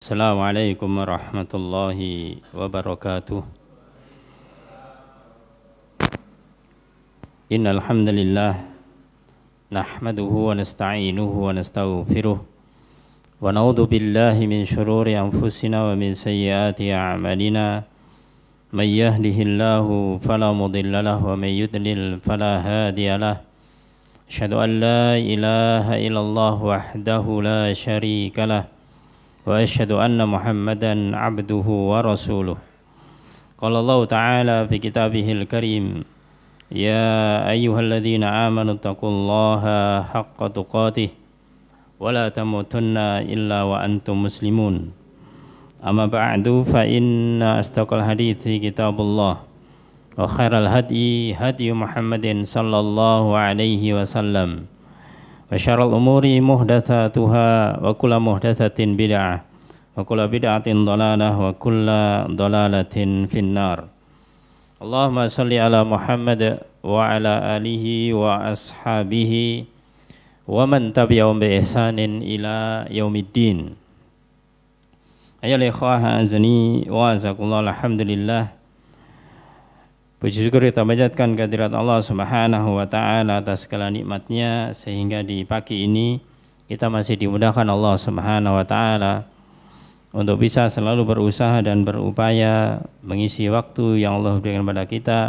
Assalamualaikum warahmatullahi wabarakatuh. Innal hamdalillah nahmaduhu wa nasta'inuhu wa nastaghfiruh wa na'udzu billahi min shururi anfusina wa min sayyiati a'malina. May yahdihillahu fala mudilla lahu wa may yudlil fala hadiya lahu. Asyhadu an la ilaha illallah wahdahu la syarika lahu wa asyhadu anna Muhammadan abduhu wa rasuluh. Qala Allah Ta'ala fi kitabihil karim, ya ayyuhalladzina amanu taqullaha haqqa tuqatih wa la tamutunna illa wa antum muslimun. Amma ba'du, fa inna astaqal hadithi kitabullah wa khairal hadi hadi Muhammadin sallallahu alaihi wasallam wa syarrul umuri muhdatsatuha wa kullu muhdatsatin bid'ah wa kullu bid'atin dhalalah wa kullu dhalalatin finnar. Allahumma salli ala Muhammad wa ala alihi wa ashabihi wa man tabi'ahum bi ihsanin ila yaumiddin. Ayyuhal ikhwah azani wa azakumullah, alhamdulillah. Puji syukur kita panjatkan kehadirat Allah Subhanahu wa Ta'ala atas segala nikmatnya, sehingga di pagi ini kita masih dimudahkan Allah Subhanahu wa Ta'ala untuk bisa selalu berusaha dan berupaya mengisi waktu yang Allah berikan kepada kita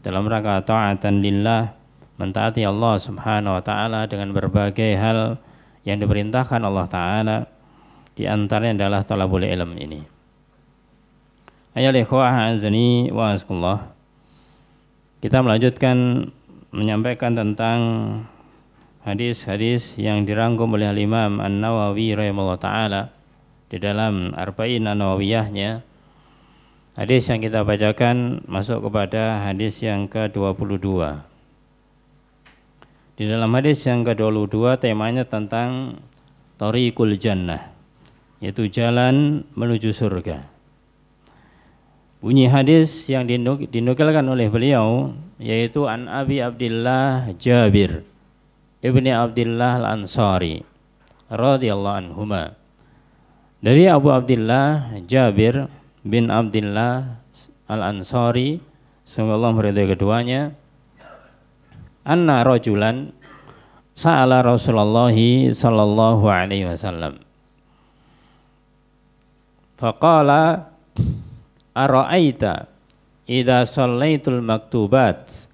dalam rangka ta'atan lillah, mentaati Allah Subhanahu wa Ta'ala dengan berbagai hal yang diperintahkan Allah Ta'ala. Di antaranya adalah talabul ilm ini. Ayyuhal ikhwah azani wa azakumullah. Kita melanjutkan menyampaikan tentang hadis-hadis yang dirangkum oleh Imam An-Nawawi rahimahullah ta'ala di dalam Arba'in An-Nawawiyahnya. Hadis yang kita bacakan masuk kepada hadis yang ke-22. Di dalam hadis yang ke-22 temanya tentang Thariqul Jannah, yaitu jalan menuju surga. Bunyi hadis yang dinukilkan oleh beliau yaitu an Abi Abdillah Jabir ibni Abdillah al-Ansari radhiyallahu anhuma. Dari Abu Abdillah Jabir bin Abdillah al-Ansari, semoga Allah meridai keduanya, anna rajulan sa'ala Rasulullah sallallahu alaihi wasallam faqala ara'aita idza shallaitul maktubat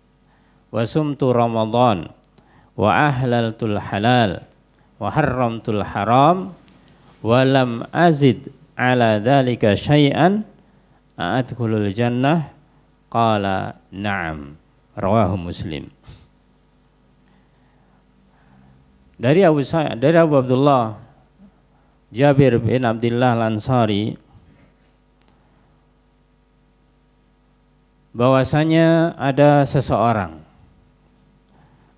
wa sumtu ramadan wa ahlaltul halal wa harramtul haram wa lam azid ala dhalika syai'an a'adkhulul jannah? Qala na'am. Rawahu Muslim. Dari Abu Abdullah Jabir bin Abdillah al-Ansari bahwasanya ada seseorang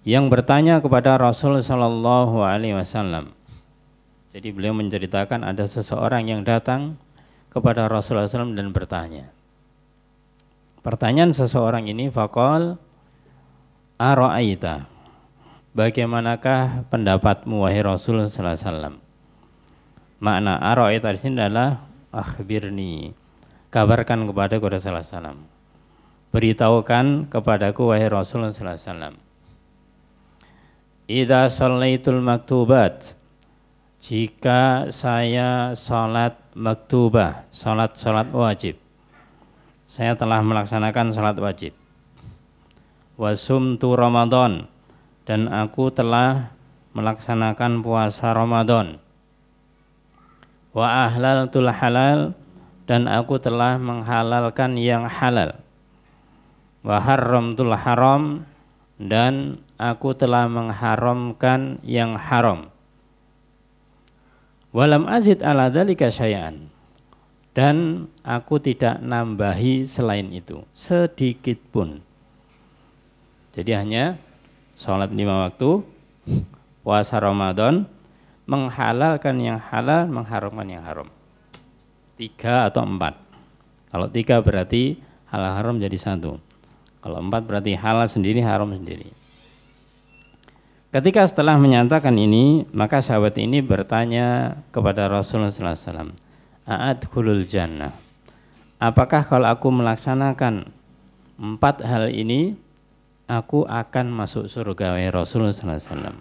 yang bertanya kepada Rasul sallallahu alaihi wasallam. Jadi beliau menceritakan ada seseorang yang datang kepada Rasulullah SAW dan bertanya. Pertanyaan seseorang ini, faqal ara'aita, bagaimanakah pendapatmu wahai Rasul sallallahu alaihi wasallam? Makna ara'aita di sini adalah akhbirni, kabarkan kepada Rasulullah sallallahu alaihi wasallam. Beritahukan kepadaku wahai Rasulullah sallallahu alaihi wasallam. Idza shallaitul maktubat, jika saya salat maktubah, salat wajib. Saya telah melaksanakan salat wajib. Wa sumtu Ramadan, dan aku telah melaksanakan puasa Ramadan. Wa ahlaltul halal, dan aku telah menghalalkan yang halal. Wa harramtul haram, dan aku telah mengharamkan yang haram. Walam azid ala dzalika syai'an, dan aku tidak nambahi selain itu sedikit pun. Jadi hanya sholat 5 waktu, puasa Ramadan, menghalalkan yang halal, mengharamkan yang haram. 3 atau 4. Kalau 3 berarti halal haram jadi 1. Kalau 4 berarti halal sendiri, haram sendiri. Ketika setelah menyatakan ini, maka sahabat ini bertanya kepada Rasulullah SAW, a'adkhulul jannah. Apakah kalau aku melaksanakan 4 hal ini, aku akan masuk surga, wahai Rasul sallallahu alaihi wasallam.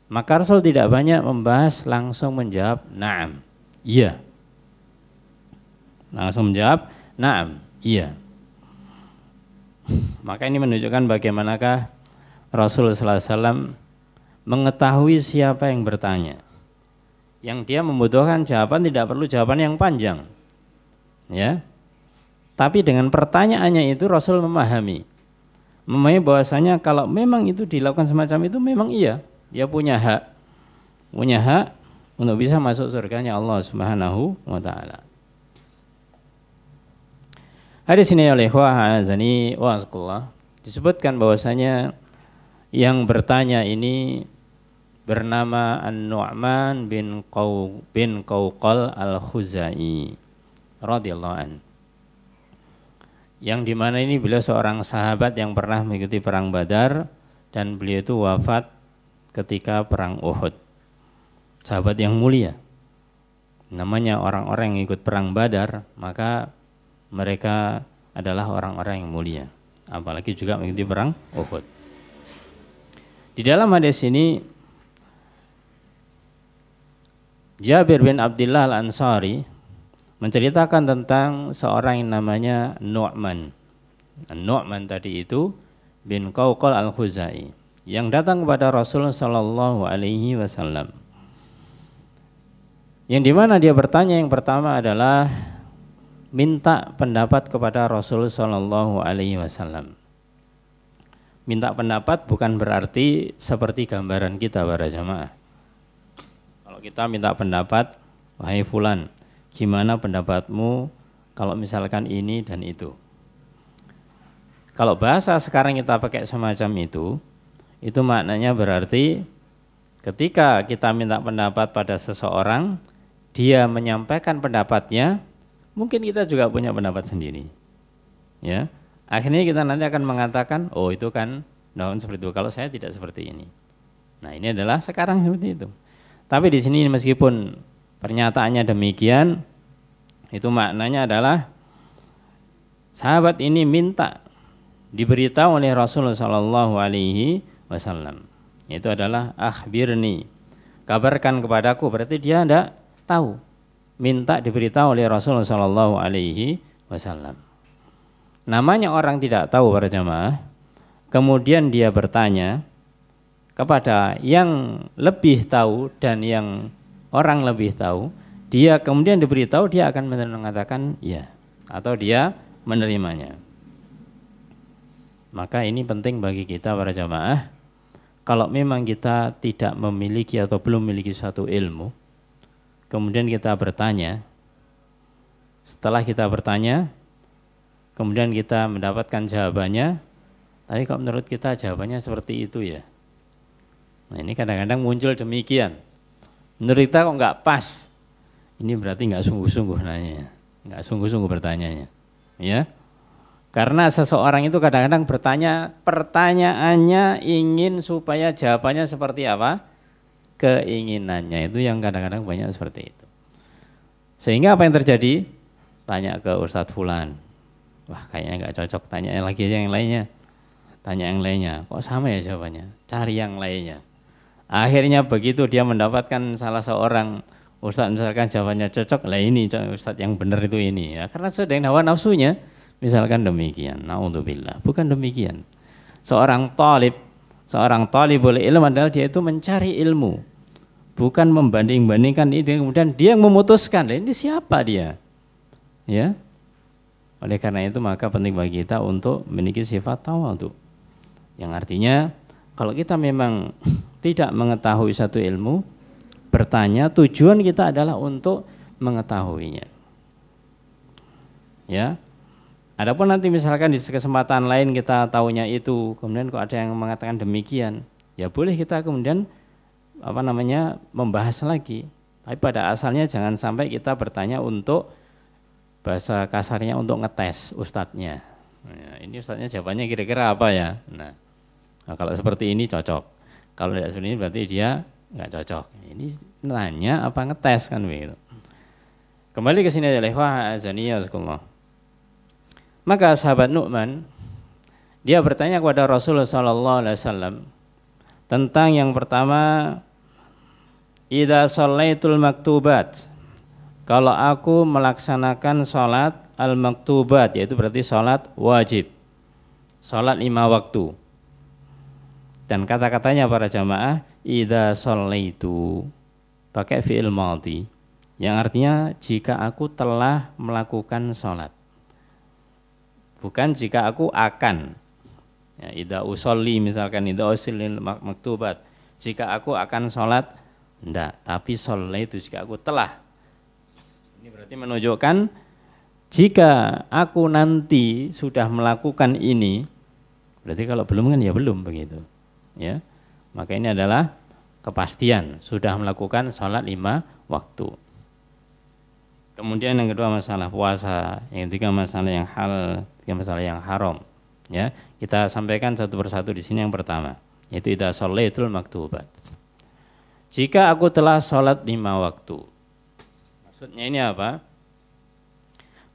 Maka Rasul tidak banyak membahas, langsung menjawab na'am, iya. Langsung menjawab na'am, iya. Maka ini menunjukkan bagaimanakah Rasul sallallahu alaihi wasallam mengetahui siapa yang bertanya. Yang dia membutuhkan jawaban, tidak perlu jawaban yang panjang. Ya. Tapi dengan pertanyaannya itu Rasul memahami bahwasanya kalau memang itu dilakukan semacam itu, memang iya, dia punya hak untuk bisa masuk surganya Allah Subhanahu wa taala. Hadis ini oleh azani wa azqullah disebutkan bahwasanya yang bertanya ini bernama An-Nu'man bin Qawqal Al-Khuzai radhiyallahu an. Yang dimana ini beliau seorang sahabat yang pernah mengikuti perang Badar dan beliau itu wafat ketika perang Uhud. Sahabat yang mulia. Namanya orang-orang yang ikut perang Badar, maka mereka adalah orang-orang yang mulia. Apalagi juga mengikuti perang Uhud. Di dalam hadis ini Jabir bin Abdullah Al-Ansari menceritakan tentang seorang yang namanya Nu'man. Nu'man tadi itu bin Qawqal Al-Khuzai yang datang kepada Rasulullah sallallahu alaihi wasallam. Yang dimana dia bertanya yang pertama adalah minta pendapat kepada Rasulullah sallallahu alaihi wasallam. Minta pendapat bukan berarti seperti gambaran kita para jamaah. Kalau kita minta pendapat, wahai fulan, gimana pendapatmu kalau misalkan ini dan itu. Kalau bahasa sekarang kita pakai semacam itu maknanya berarti ketika kita minta pendapat pada seseorang, dia menyampaikan pendapatnya, mungkin kita juga punya pendapat sendiri. Ya, akhirnya kita nanti akan mengatakan, oh itu kan seperti itu. Kalau saya tidak seperti ini. Nah ini adalah sekarang seperti itu. Tapi di sini meskipun pernyataannya demikian, itu maknanya adalah sahabat ini minta diberitahu oleh Rasulullah sallallahu alaihi wasallam. Itu adalah akhbirni, kabarkan kepadaku, berarti dia tidak tahu. Minta diberitahu oleh Rasulullah sallallahu alaihi wasallam. Namanya orang tidak tahu para jamaah, kemudian dia bertanya kepada yang lebih tahu dan yang orang lebih tahu, dia kemudian diberitahu, dia akan mengatakan ya atau dia menerimanya. Maka ini penting bagi kita para jamaah, kalau memang kita tidak memiliki atau belum memiliki suatu ilmu, kemudian kita bertanya, setelah kita bertanya, kemudian kita mendapatkan jawabannya, tapi kok menurut kita jawabannya seperti itu ya. Nah ini kadang-kadang muncul demikian. Menurut kita kok nggak pas, ini berarti nggak sungguh-sungguh nanya, nggak sungguh-sungguh bertanyanya, ya. Karena seseorang itu kadang-kadang bertanya, pertanyaannya ingin supaya jawabannya seperti apa, keinginannya itu yang kadang-kadang banyak seperti itu. Sehingga apa yang terjadi? Tanya ke Ustadz Fulan, wah kayaknya nggak cocok, tanya lagi aja yang lainnya, tanya yang lainnya, kok sama ya jawabannya, cari yang lainnya. Akhirnya begitu dia mendapatkan salah seorang ustadz misalkan jawabannya cocok, lah ini ustadz yang benar itu ini ya, karena sudah yang hawa nafsunya misalkan demikian. Naudzubillah, bukan demikian. Seorang talibul ilm adalah dia itu mencari ilmu, bukan membanding-bandingkan ini, kemudian dia yang memutuskan ini siapa dia, ya. Oleh karena itu maka penting bagi kita untuk memiliki sifat tawadhu, yang artinya kalau kita memang tidak mengetahui satu ilmu, bertanya, tujuan kita adalah untuk mengetahuinya. Ya. Adapun nanti misalkan di kesempatan lain kita tahunya itu, kemudian kok ada yang mengatakan demikian, ya boleh kita kemudian membahas lagi. Tapi pada asalnya jangan sampai kita bertanya untuk, bahasa kasarnya, untuk ngetes ustadznya. Nah, ini ustadznya jawabannya kira-kira apa ya? Nah, kalau seperti ini cocok. Kalau tidak seperti ini berarti dia nggak cocok. Ini nanya apa ngetes kan begitu. Kembali ke sini adalah azaniyah. Maka sahabat Nu'man dia bertanya kepada Rasulullah sallallahu alaihi wasallam tentang yang pertama, idza shallaitul maktubat. Kalau aku melaksanakan salat al-maktubat, yaitu berarti salat wajib. Salat 5 waktu. Dan kata-katanya para jamaah, idza shallaitu, pakai fi'il madhi, yang artinya jika aku telah melakukan salat. Bukan jika aku akan. Ya, idza usolli misalkan, idza usillil maktubat, jika aku akan salat, enggak, tapi shallaitu jika aku telah. Ini berarti menunjukkan jika aku nanti sudah melakukan ini, berarti kalau belum kan ya belum begitu. Ya. Maka ini adalah kepastian sudah melakukan salat 5 waktu. Kemudian yang kedua masalah puasa, yang ketiga masalah yang halal, yang masalah yang haram. Ya, kita sampaikan satu persatu di sini. Yang pertama, yaitu idza shallaitul maktubat. Jika aku telah salat 5 waktu. Maksudnya ini apa?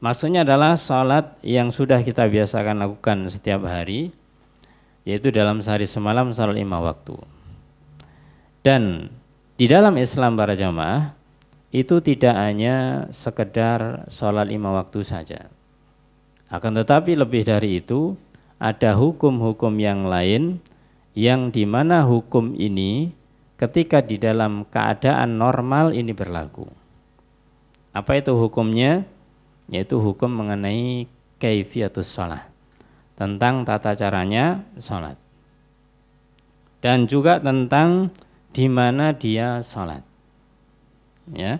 Maksudnya adalah salat yang sudah kita biasakan lakukan setiap hari, yaitu dalam sehari semalam salat 5 waktu. Dan di dalam Islam para jamaah itu tidak hanya sekedar sholat 5 waktu saja. Akan tetapi lebih dari itu ada hukum-hukum yang lain yang dimana hukum ini ketika di dalam keadaan normal ini berlaku. Apa itu hukumnya? Yaitu hukum mengenai kaifiyatus shalah, tentang tata caranya sholat. Dan juga tentang di mana dia sholat. Ya.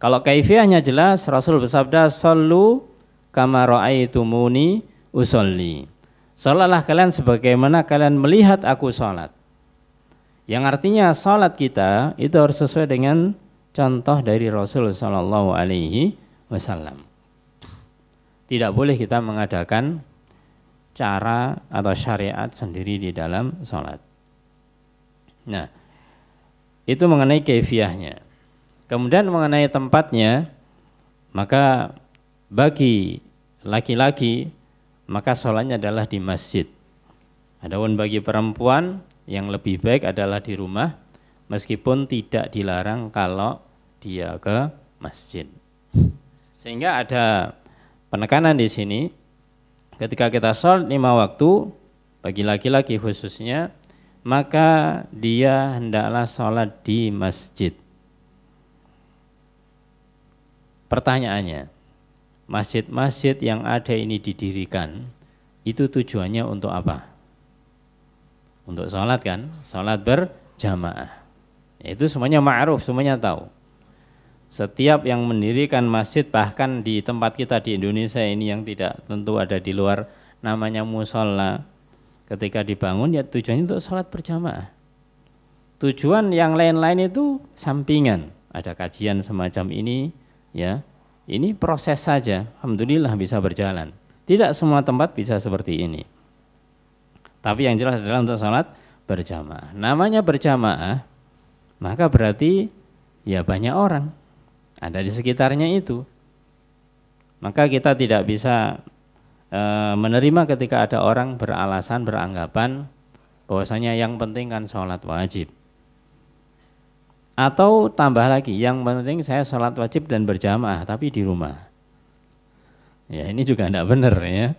Kalau kaifiyahnya jelas, Rasul bersabda, "Shallu kama ra'aitumuni usolli." Salatlah kalian sebagaimana kalian melihat aku sholat. Yang artinya sholat kita itu harus sesuai dengan contoh dari Rasul sallallahu alaihi wasallam. Tidak boleh kita mengadakan cara atau syariat sendiri di dalam sholat. Nah, itu mengenai kaifiyahnya. Kemudian mengenai tempatnya, maka bagi laki-laki maka sholatnya adalah di masjid. Adapun bagi perempuan yang lebih baik adalah di rumah, meskipun tidak dilarang kalau dia ke masjid. Sehingga ada penekanan di sini, ketika kita sholat 5 waktu bagi laki-laki khususnya, maka dia hendaklah sholat di masjid. Pertanyaannya, masjid-masjid yang ada ini didirikan, itu tujuannya untuk apa? Untuk sholat kan? Sholat berjamaah. Itu semuanya ma'ruf, semuanya tahu. Setiap yang mendirikan masjid, bahkan di tempat kita di Indonesia ini yang tidak tentu ada di luar, namanya musola, ketika dibangun ya tujuannya untuk sholat berjamaah. Tujuan yang lain-lain itu sampingan. Ada kajian semacam ini, ya, ini proses saja. Alhamdulillah bisa berjalan. Tidak semua tempat bisa seperti ini. Tapi yang jelas adalah untuk sholat berjamaah. Namanya berjamaah, maka berarti ya banyak orang ada di sekitarnya itu. Maka kita tidak bisa menerima ketika ada orang beralasan, beranggapan bahwasanya yang penting kan sholat wajib. Atau tambah lagi, yang penting saya sholat wajib dan berjamaah tapi di rumah. Ya ini juga tidak benar ya.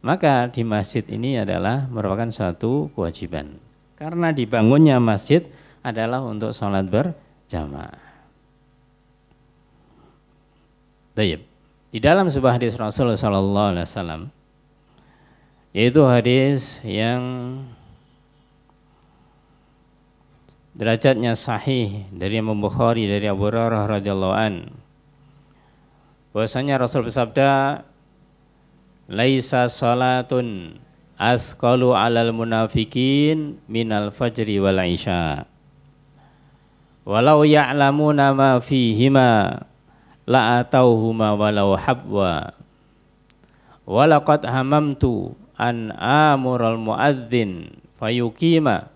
Maka di masjid ini adalah merupakan suatu kewajiban. Karena dibangunnya masjid adalah untuk sholat berjamaah. Baik. Di dalam sebuah hadis Rasulullah SAW, yaitu hadis yang derajatnya sahih dari Imam Bukhari dari Abu Hurairah radhiyallahu an, bahwasanya Rasul bersabda, laisa salatun athqalu 'alal munafiqin minal fajri wal isya walau ya'lamuna ma fihima la atauhuma walau habwa walaqad hamamtu an amural muadzin fayuqima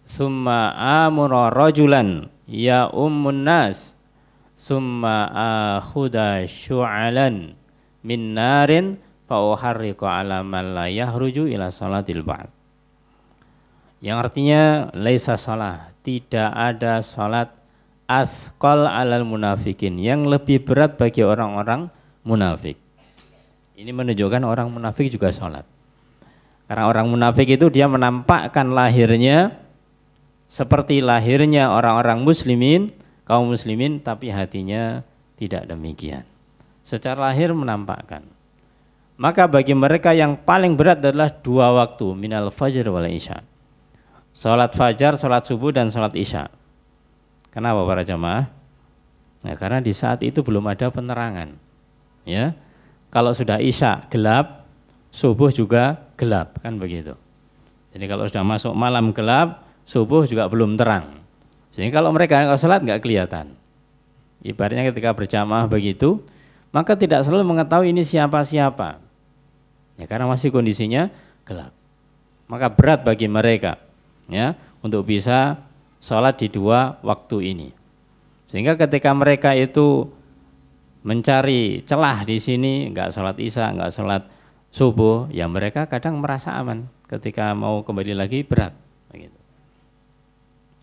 thumma amura rajulan ya ummun nas summa akhuda syu'alan min narin fa uharriqu ala man la yahruju ila salatil ba'd. Yang artinya laisa salah, tidak ada salat athqal alal munafikin, yang lebih berat bagi orang-orang munafik. Ini menunjukkan orang munafik juga salat. Karena orang munafik itu dia menampakkan lahirnya seperti lahirnya orang-orang muslimin, kaum muslimin, tapi hatinya tidak demikian. Secara lahir menampakkan. Maka bagi mereka yang paling berat adalah dua waktu, minal fajr wal isya. Salat fajar, salat subuh, dan salat isya. Kenapa para jamaah? Nah, karena di saat itu belum ada penerangan. Ya, kalau sudah isya gelap, subuh juga gelap, kan begitu. Jadi kalau sudah masuk malam gelap, subuh juga belum terang. Sehingga kalau mereka nggak salat nggak kelihatan. Ibaratnya ketika berjamaah begitu, maka tidak selalu mengetahui ini siapa-siapa. Ya, karena masih kondisinya gelap. Maka berat bagi mereka, ya, untuk bisa sholat di dua waktu ini. Sehingga ketika mereka itu mencari celah di sini, nggak sholat isya, nggak sholat subuh, ya mereka kadang merasa aman. Ketika mau kembali lagi berat. Begitu.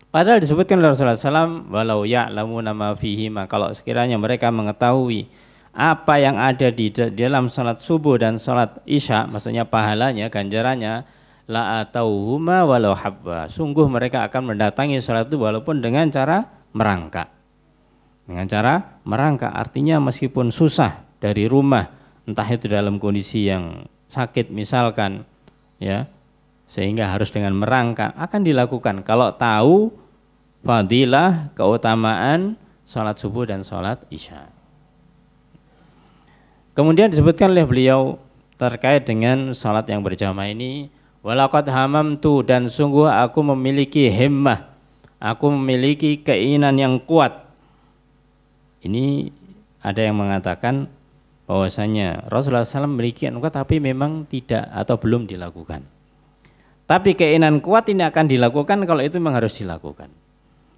Padahal disebutkan oleh Rasulullah SAW, walau ya'lamuna ma fihima, kalau sekiranya mereka mengetahui apa yang ada di dalam sholat subuh dan sholat isya, maksudnya pahalanya, ganjarannya, la atauhuma walau habba, sungguh mereka akan mendatangi sholat itu walaupun dengan cara merangkak. Dengan cara merangkak artinya meskipun susah dari rumah, entah itu dalam kondisi yang sakit misalkan, ya, sehingga harus dengan merangkak, akan dilakukan kalau tahu fadilah, keutamaan sholat subuh dan sholat isya. Kemudian disebutkan oleh beliau terkait dengan sholat yang berjamaah ini, walaqad hamamtu, dan sungguh aku memiliki himmah, aku memiliki keinginan yang kuat. Ini ada yang mengatakan bahwasanya Rasulullah SAW memiliki keinginan kuat tapi memang tidak atau belum dilakukan. Tapi keinginan kuat ini akan dilakukan kalau itu memang harus dilakukan.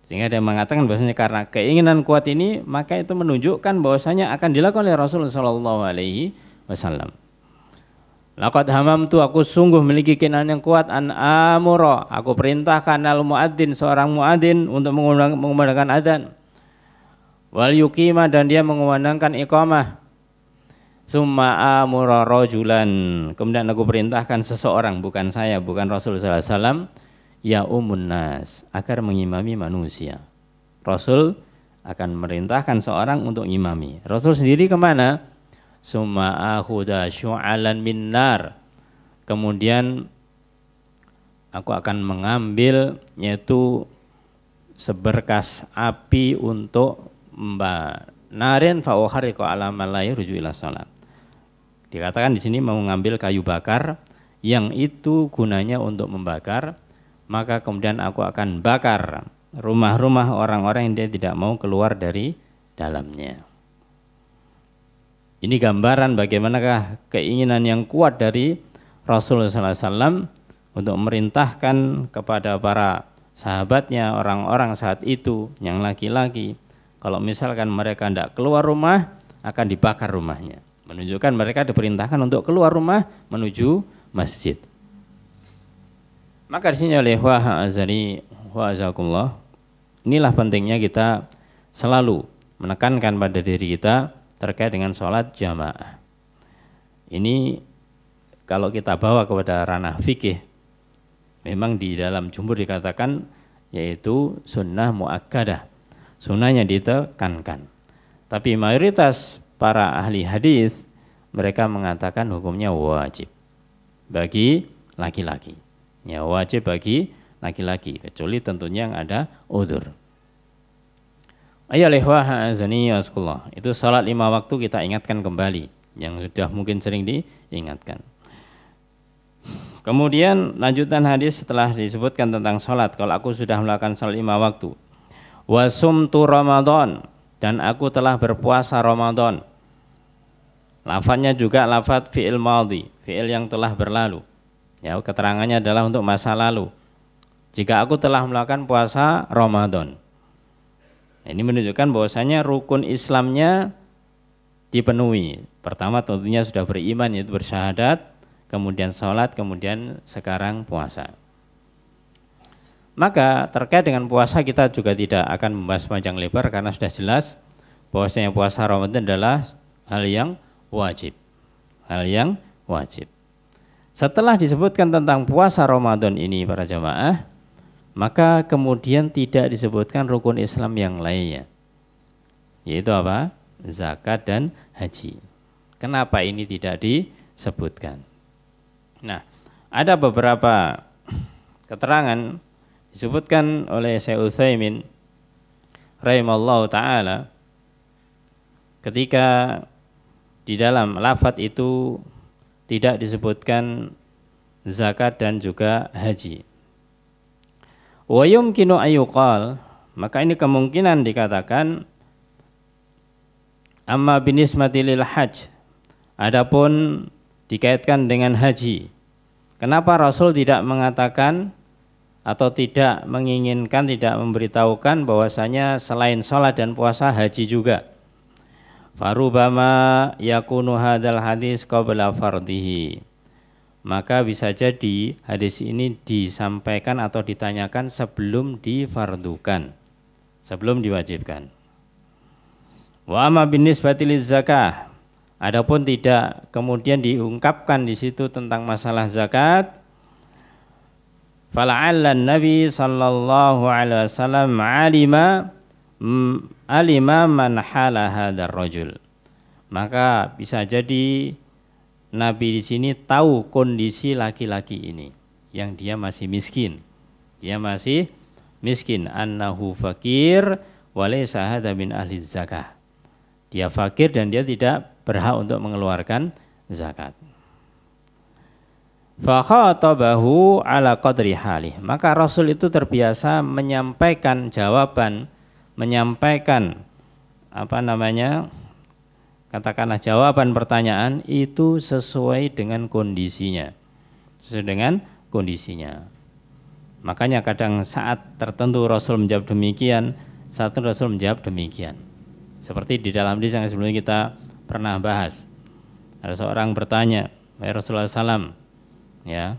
Sehingga ada yang mengatakan bahwasanya karena keinginan kuat ini, maka itu menunjukkan bahwasanya akan dilakukan oleh Rasulullah SAW. Laqad hamamtu, aku sungguh memiliki keinginan yang kuat, an amura, aku perintahkan al muadzin, seorang muadzin untuk mengumandangkan adzan, wal yuqima, dan dia mengumandangkan iqamah, summa amura rajulan, kemudian aku perintahkan seseorang, bukan saya, bukan Rasulullah SAW, ya umun nas, agar mengimami manusia. Rasul akan merintahkan seorang untuk mengimami. Rasul sendiri kemana? Summa akhuda syu'alan min nar, kemudian aku akan mengambil yaitu seberkas api untuk narin fa uharriqu ala man la yarju ila salat. Dikatakan di sini mau mengambil kayu bakar yang itu gunanya untuk membakar, maka kemudian aku akan bakar rumah-rumah orang-orang yang dia tidak mau keluar dari dalamnya. Ini gambaran bagaimanakah keinginan yang kuat dari Rasulullah SAW untuk merintahkan kepada para sahabatnya, orang-orang saat itu yang laki-laki, kalau misalkan mereka tidak keluar rumah, akan dibakar rumahnya. Menunjukkan mereka diperintahkan untuk keluar rumah menuju masjid. Maka di sini oleh wa'azakumullah, inilah pentingnya kita selalu menekankan pada diri kita terkait dengan sholat jamaah. Ini kalau kita bawa kepada ranah fikih, memang di dalam jumhur dikatakan yaitu sunnah muakkadah, sunnahnya ditekankan. Tapi mayoritas para ahli hadis mereka mengatakan hukumnya wajib bagi laki-laki. Ya, wajib bagi laki-laki, kecuali tentunya yang ada udzur. Itu salat 5 waktu kita ingatkan kembali, yang sudah mungkin sering diingatkan. Kemudian lanjutan hadis setelah disebutkan tentang salat, kalau aku sudah melakukan salat 5 waktu. Wasumtu Ramadan, dan aku telah berpuasa Ramadan. Lafadznya juga lafadz fi'il madhi, fi'il yang telah berlalu. Ya, keterangannya adalah untuk masa lalu. Jika aku telah melakukan puasa Ramadan, Ini menunjukkan bahwasanya rukun Islamnya dipenuhi. Pertama tentunya sudah beriman, yaitu bersyahadat, kemudian sholat, kemudian sekarang puasa. Maka terkait dengan puasa kita juga tidak akan membahas panjang lebar karena sudah jelas bahwasanya puasa Ramadan adalah hal yang wajib. Hal yang wajib. Setelah disebutkan tentang puasa Ramadan ini para jamaah, maka kemudian tidak disebutkan rukun Islam yang lainnya. Yaitu apa? Zakat dan haji. Kenapa ini tidak disebutkan? Nah, ada beberapa keterangan disebutkan oleh Syekh Utsaimin rahimallahu taala ketika di dalam lafaz itu tidak disebutkan zakat dan juga haji. Wa yumkinu ayyuqal, maka ini kemungkinan dikatakan amma binisbati lil hajj, adapun dikaitkan dengan haji. Kenapa Rasul tidak mengatakan atau tidak menginginkan, tidak memberitahukan bahwasanya selain sholat dan puasa haji juga? Farubama yakunu hadal hadis qabla fardhihi, maka bisa jadi hadis ini disampaikan atau ditanyakan sebelum difardukan, sebelum diwajibkan. Wa amma binisbati liz zakah, adapun tidak kemudian diungkapkan di situ tentang masalah zakat, fala'allan Nabi sallallahu alaihi wasallam alima man hala hadzal rajul, maka bisa jadi Nabi di sini tahu kondisi laki-laki ini yang dia masih miskin. Dia masih miskin, annahu fakir wa laysa hadza min ahli zakah. Dia fakir dan dia tidak berhak untuk mengeluarkan zakat. Fa khatabahu ala qadri halih. Maka Rasul itu terbiasa menyampaikan jawaban, menyampaikan katakanlah jawaban pertanyaan itu sesuai dengan kondisinya. Sesuai dengan kondisinya. Makanya kadang saat tertentu Rasul menjawab demikian, saat itu Rasul menjawab demikian. Seperti di dalam hadis yang sebelumnya kita pernah bahas. Ada seorang bertanya, "Wahai Rasulullah SAW, ya,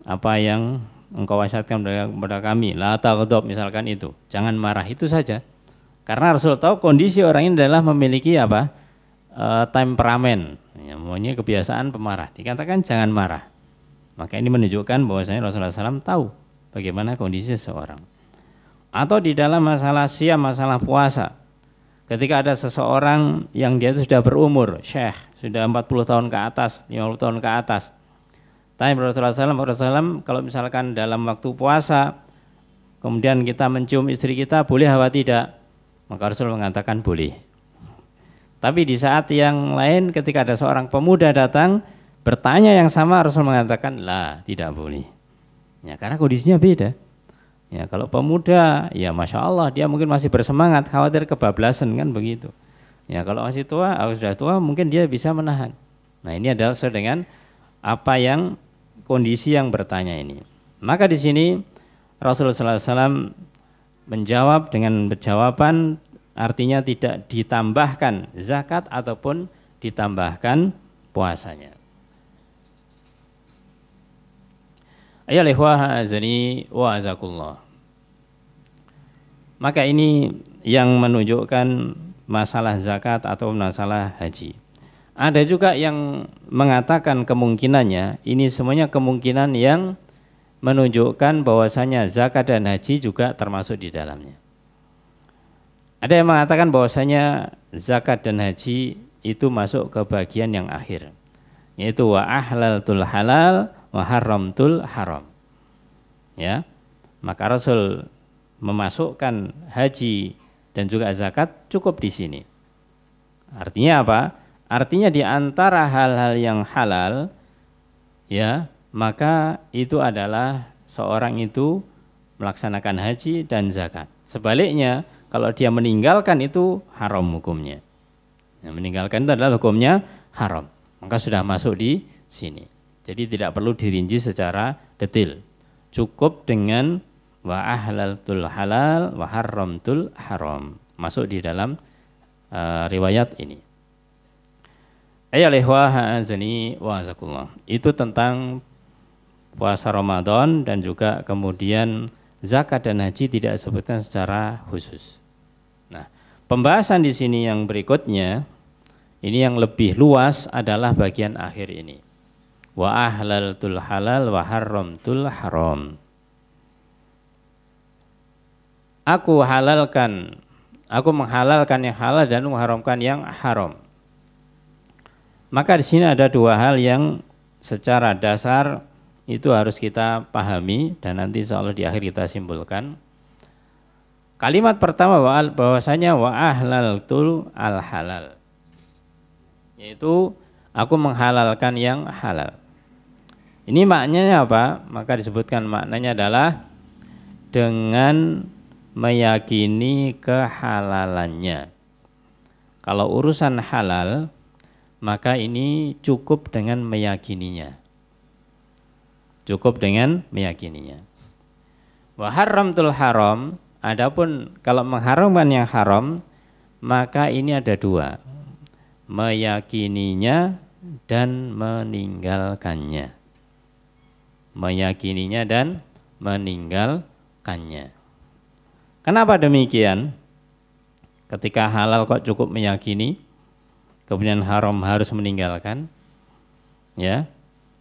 apa yang engkau wasiatkan kepada kami? La taghdab," misalkan itu. Jangan marah, itu saja. Karena Rasul tahu kondisi orang ini adalah memiliki temperamen, ya, mempunyai kebiasaan pemarah. Dikatakan jangan marah. Maka ini menunjukkan bahwasanya Rasulullah SAW tahu bagaimana kondisi seseorang. Atau di dalam masalah siam, masalah puasa, ketika ada seseorang yang dia itu sudah berumur, syekh, sudah 40 tahun ke atas, 50 tahun ke atas, tanya Rasulullah SAW, kalau misalkan dalam waktu puasa kemudian kita mencium istri kita, boleh apa tidak? Maka Rasul mengatakan boleh. Tapi di saat yang lain ketika ada seorang pemuda datang bertanya yang sama, Rasul mengatakan lah, tidak boleh. Ya, karena kondisinya beda. Ya, kalau pemuda, ya masya Allah dia mungkin masih bersemangat, khawatir kebablasan kan begitu. Ya, kalau masih tua, sudah tua mungkin dia bisa menahan. Nah, ini adalah sesuai dengan apa yang kondisi yang bertanya ini. Maka di sini Rasulullah SAW menjawab dengan jawaban artinya tidak ditambahkan zakat ataupun ditambahkan puasanya. Ayyuhal ikhwah azani wa azakullah. Maka ini yang menunjukkan masalah zakat atau masalah haji. Ada juga yang mengatakan kemungkinannya ini semuanya kemungkinan yang menunjukkan bahwasanya zakat dan haji juga termasuk di dalamnya. Ada yang mengatakan bahwasanya zakat dan haji itu masuk ke bagian yang akhir, yaitu wa ahlaltul halal wa haramtul haram. Ya, maka Rasul memasukkan haji dan juga zakat cukup di sini. Artinya apa? Artinya di antara hal-hal yang halal, ya, maka itu adalah seorang itu melaksanakan haji dan zakat. Sebaliknya, kalau dia meninggalkan itu haram hukumnya. Yang meninggalkan itu adalah hukumnya haram. Maka sudah masuk di sini. Jadi tidak perlu dirinci secara detail. Cukup dengan wa ahlaltul halal wa haramtul haram. masuk di dalam riwayat ini. Ayyuhal-ikhwah wa azakullah. Itu tentang puasa Ramadan dan juga kemudian zakat dan haji tidak disebutkan secara khusus. Nah, pembahasan di sini yang berikutnya ini yang lebih luas adalah bagian akhir ini. Wa ahlaltul halal wa haramtul haram. Aku menghalalkan yang halal dan mengharamkan yang haram. Maka di sini ada dua hal yang secara dasar itu harus kita pahami dan nanti insyaallah di akhir kita simpulkan. Kalimat pertama bahwasanya wa ahlaltul al halal, yaitu aku menghalalkan yang halal. Ini maknanya apa? Maka disebutkan maknanya adalah dengan meyakini kehalalannya. Kalau urusan halal, maka ini cukup dengan meyakininya. Cukup dengan meyakininya. Wa haramtul haram, adapun kalau mengharamkan yang haram, maka ini ada dua. Meyakininya dan meninggalkannya. Meyakininya dan meninggalkannya. Kenapa demikian? Ketika halal kok cukup meyakini, kemudian haram harus meninggalkan, ya.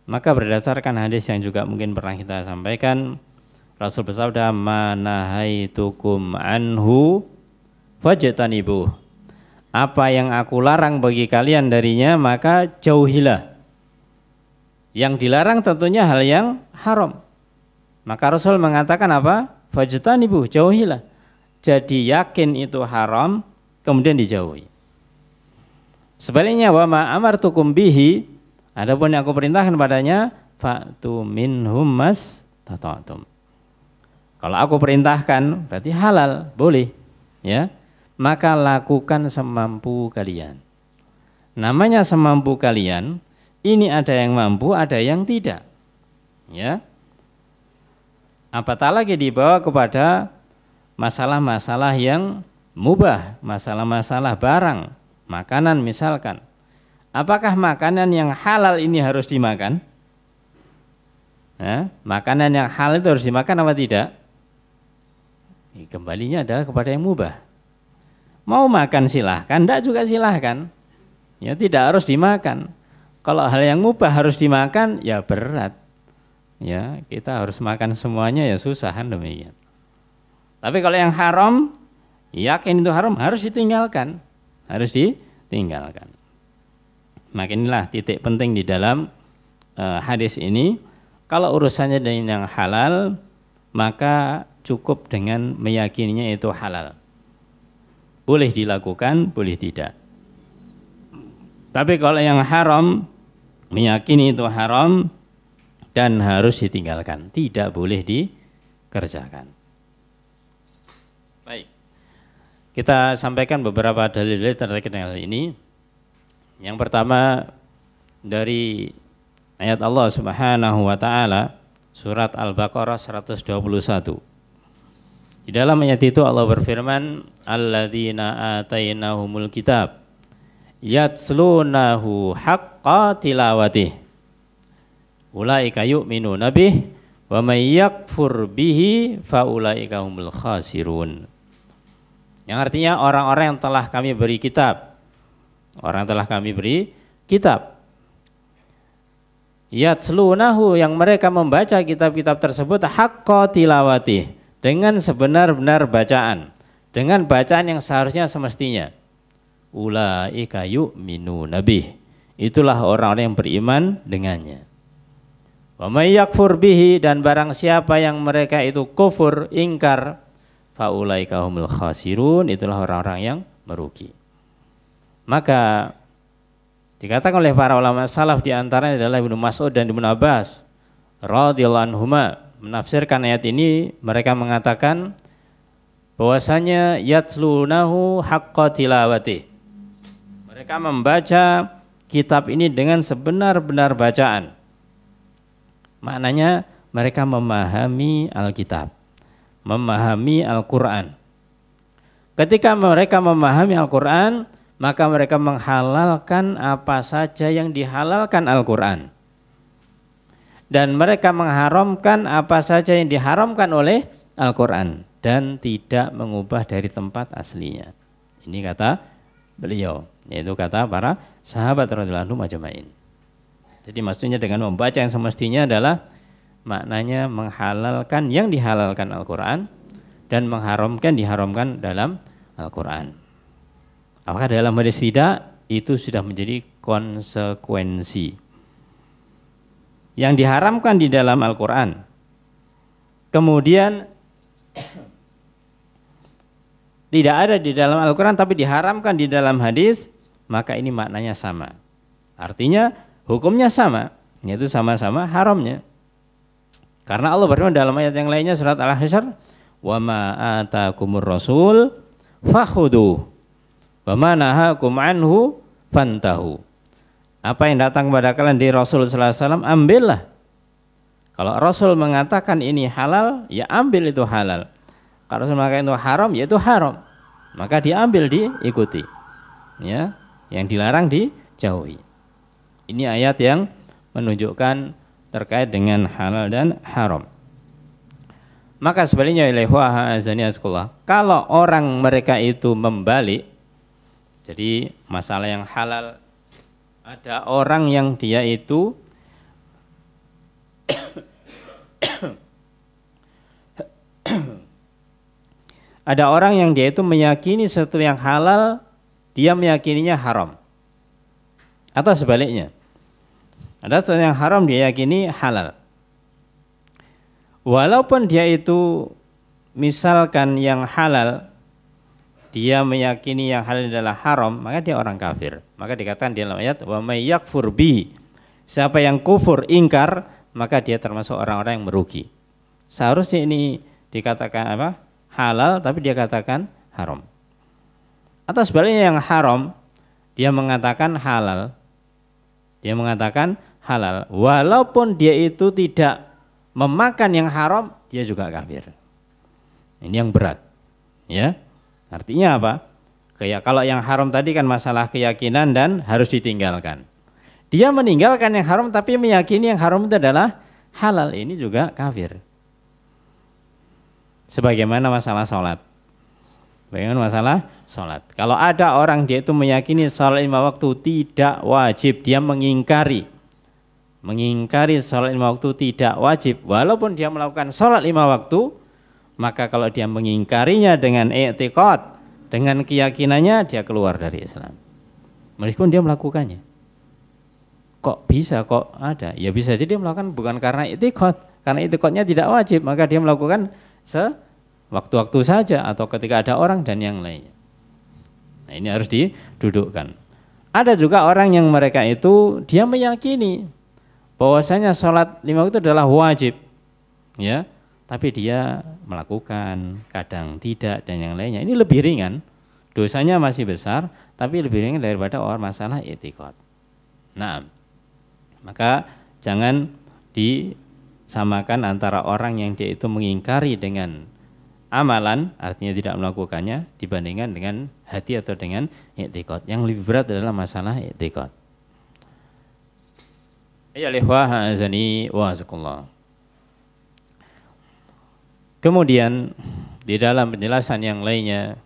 Maka berdasarkan hadis yang juga mungkin pernah kita sampaikan, Rasul bersabda, "Manahaitukum anhu fajtanibuh." Apa yang aku larang bagi kalian darinya, maka jauhilah. Yang dilarang tentunya hal yang haram. Maka Rasul mengatakan apa? Fajtanibuh, jauhilah. Jadi yakin itu haram, kemudian dijauhi. Sebaliknya wa ma amartukum bihi, adapun yang aku perintahkan padanya, fa'tu minhum mastata'tum. Kalau aku perintahkan berarti halal, boleh, ya. Maka lakukan semampu kalian. Namanya semampu kalian, ini ada yang mampu, ada yang tidak. Ya. Apatah lagi dibawa kepada masalah-masalah yang mubah, masalah-masalah barang, makanan misalkan. Apakah makanan yang halal ini harus dimakan? Makanan yang halal itu harus dimakan apa tidak? Kembalinya adalah kepada yang mubah. Mau makan silahkan, tidak juga silahkan. Ya, tidak harus dimakan. Kalau hal yang mubah harus dimakan, ya berat. Ya, kita harus makan semuanya, ya susah kan demikian. Tapi kalau yang haram, yakin itu haram, harus ditinggalkan. Harus ditinggalkan. Maka inilah titik penting di dalam hadis ini. Kalau urusannya dengan yang halal, maka cukup dengan meyakininya itu halal. Boleh dilakukan, boleh tidak. Tapi kalau yang haram, meyakini itu haram dan harus ditinggalkan, tidak boleh dikerjakan. Baik, kita sampaikan beberapa dalil-dalil terkait dengan hal ini. Yang pertama dari ayat Allah Subhanahu wa taala surat Al-Baqarah 121. Di dalam ayat itu Allah berfirman, alladzina atainahumul kitab yatslunahu haqqa tilawatih ulaika yu'minuna bih wa may yakfur bihi fa ulaika humul khasirun. Yang artinya orang-orang yang telah kami beri kitab, orang telah kami beri kitab, yatslunahu, yang mereka membaca kitab-kitab tersebut, haqqa tilawatih, dengan sebenar-benar bacaan, dengan bacaan yang seharusnya semestinya. Ulaika yu'minuna bih, itulah orang-orang yang beriman dengannya. Wa may yakfur bihi, dan barang siapa yang mereka itu kufur, ingkar, fa ulaika humul khasirun, itulah orang-orang yang merugi. Maka dikatakan oleh para ulama salaf, di antaranya adalah Ibnu Mas'ud dan Ibnu Abbas radhiyallahu anhuma, menafsirkan ayat ini, mereka mengatakan bahwasanya yatslunahu haqqa tilawati, mereka membaca kitab ini dengan sebenar-benar bacaan. Maknanya mereka memahami Alkitab, memahami Al-Quran. Ketika mereka memahami Al-Quran, maka mereka menghalalkan apa saja yang dihalalkan Al-Quran. Dan mereka mengharamkan apa saja yang diharamkan oleh Al-Quran. Dan tidak mengubah dari tempat aslinya. Ini kata beliau, yaitu kata para sahabat radhiyallahu anhum ajma'in. Jadi maksudnya dengan membaca yang semestinya adalah maknanya menghalalkan yang dihalalkan Al-Quran dan diharamkan dalam Al-Quran. Apakah dalam hadis tidak? Itu sudah menjadi konsekuensi. Yang diharamkan di dalam Al-Quran, kemudian tidak ada di dalam Al-Quran tapi diharamkan di dalam hadis, maka ini maknanya sama. Artinya hukumnya sama, yaitu sama-sama haramnya. Karena Allah berfirman dalam ayat yang lainnya surat Al-Hasyr, "Wa ma atakumur rasul fakhuduh wa ma nahakum anhu fantahu." Apa yang datang kepada kalian dari Rasul sallallahu alaihi wasallam, ambillah. Kalau Rasul mengatakan ini halal, ya ambil itu halal. Kalau Rasul mengatakan itu haram, ya itu haram. Maka diambil, diikuti. Ya, yang dilarang dijauhi. Ini ayat yang menunjukkan terkait dengan halal dan haram. Maka sebaliknya, kalau orang mereka itu membalik, jadi masalah yang halal, ada orang yang dia itu ada orang yang dia itu meyakini sesuatu yang halal, dia meyakininya haram. Atau sebaliknya, ada sesuatu yang haram dia yakini halal. Walaupun dia itu misalkan yang halal, dia meyakini yang halal adalah haram, maka dia orang kafir. Maka dikatakan di dalam ayat, wa may yakfur bi, siapa yang kufur, ingkar, maka dia termasuk orang-orang yang merugi. Seharusnya ini dikatakan apa? Halal, tapi dia katakan haram. Atau sebaliknya yang haram, dia mengatakan halal. Dia mengatakan halal, walaupun dia itu tidak memakan yang haram, dia juga kafir. Ini yang berat, ya. Artinya apa? Kayak kalau yang haram tadi kan masalah keyakinan dan harus ditinggalkan. Dia meninggalkan yang haram tapi meyakini yang haram itu adalah halal, ini juga kafir. Sebagaimana masalah sholat. Bagaimana masalah sholat? Kalau ada orang dia itu meyakini sholat 5 waktu tidak wajib, dia mengingkari sholat 5 waktu tidak wajib, walaupun dia melakukan sholat 5 waktu, maka kalau dia mengingkarinya dengan i'tiqad, dengan keyakinannya, dia keluar dari Islam. Meskipun dia melakukannya. Kok bisa, kok ada? Ya bisa jadi dia melakukan bukan karena i'tiqad, karena i'tiqadnya tidak wajib, maka dia melakukan sewaktu-waktu saja atau ketika ada orang dan yang lainnya. Nah, ini harus didudukkan. Ada juga orang yang mereka itu dia meyakini bahwasanya sholat 5 waktu adalah wajib, ya. Tapi dia melakukan, kadang tidak dan yang lainnya. Ini lebih ringan, dosanya masih besar, tapi lebih ringan daripada orang masalah i'tiqad. Nah, maka jangan disamakan antara orang yang dia itu mengingkari dengan amalan, artinya tidak melakukannya, dibandingkan dengan hati atau dengan i'tiqad. Yang lebih berat adalah masalah i'tiqad. Ya lihwa azani wa azakullah. Kemudian di dalam penjelasan yang lainnya,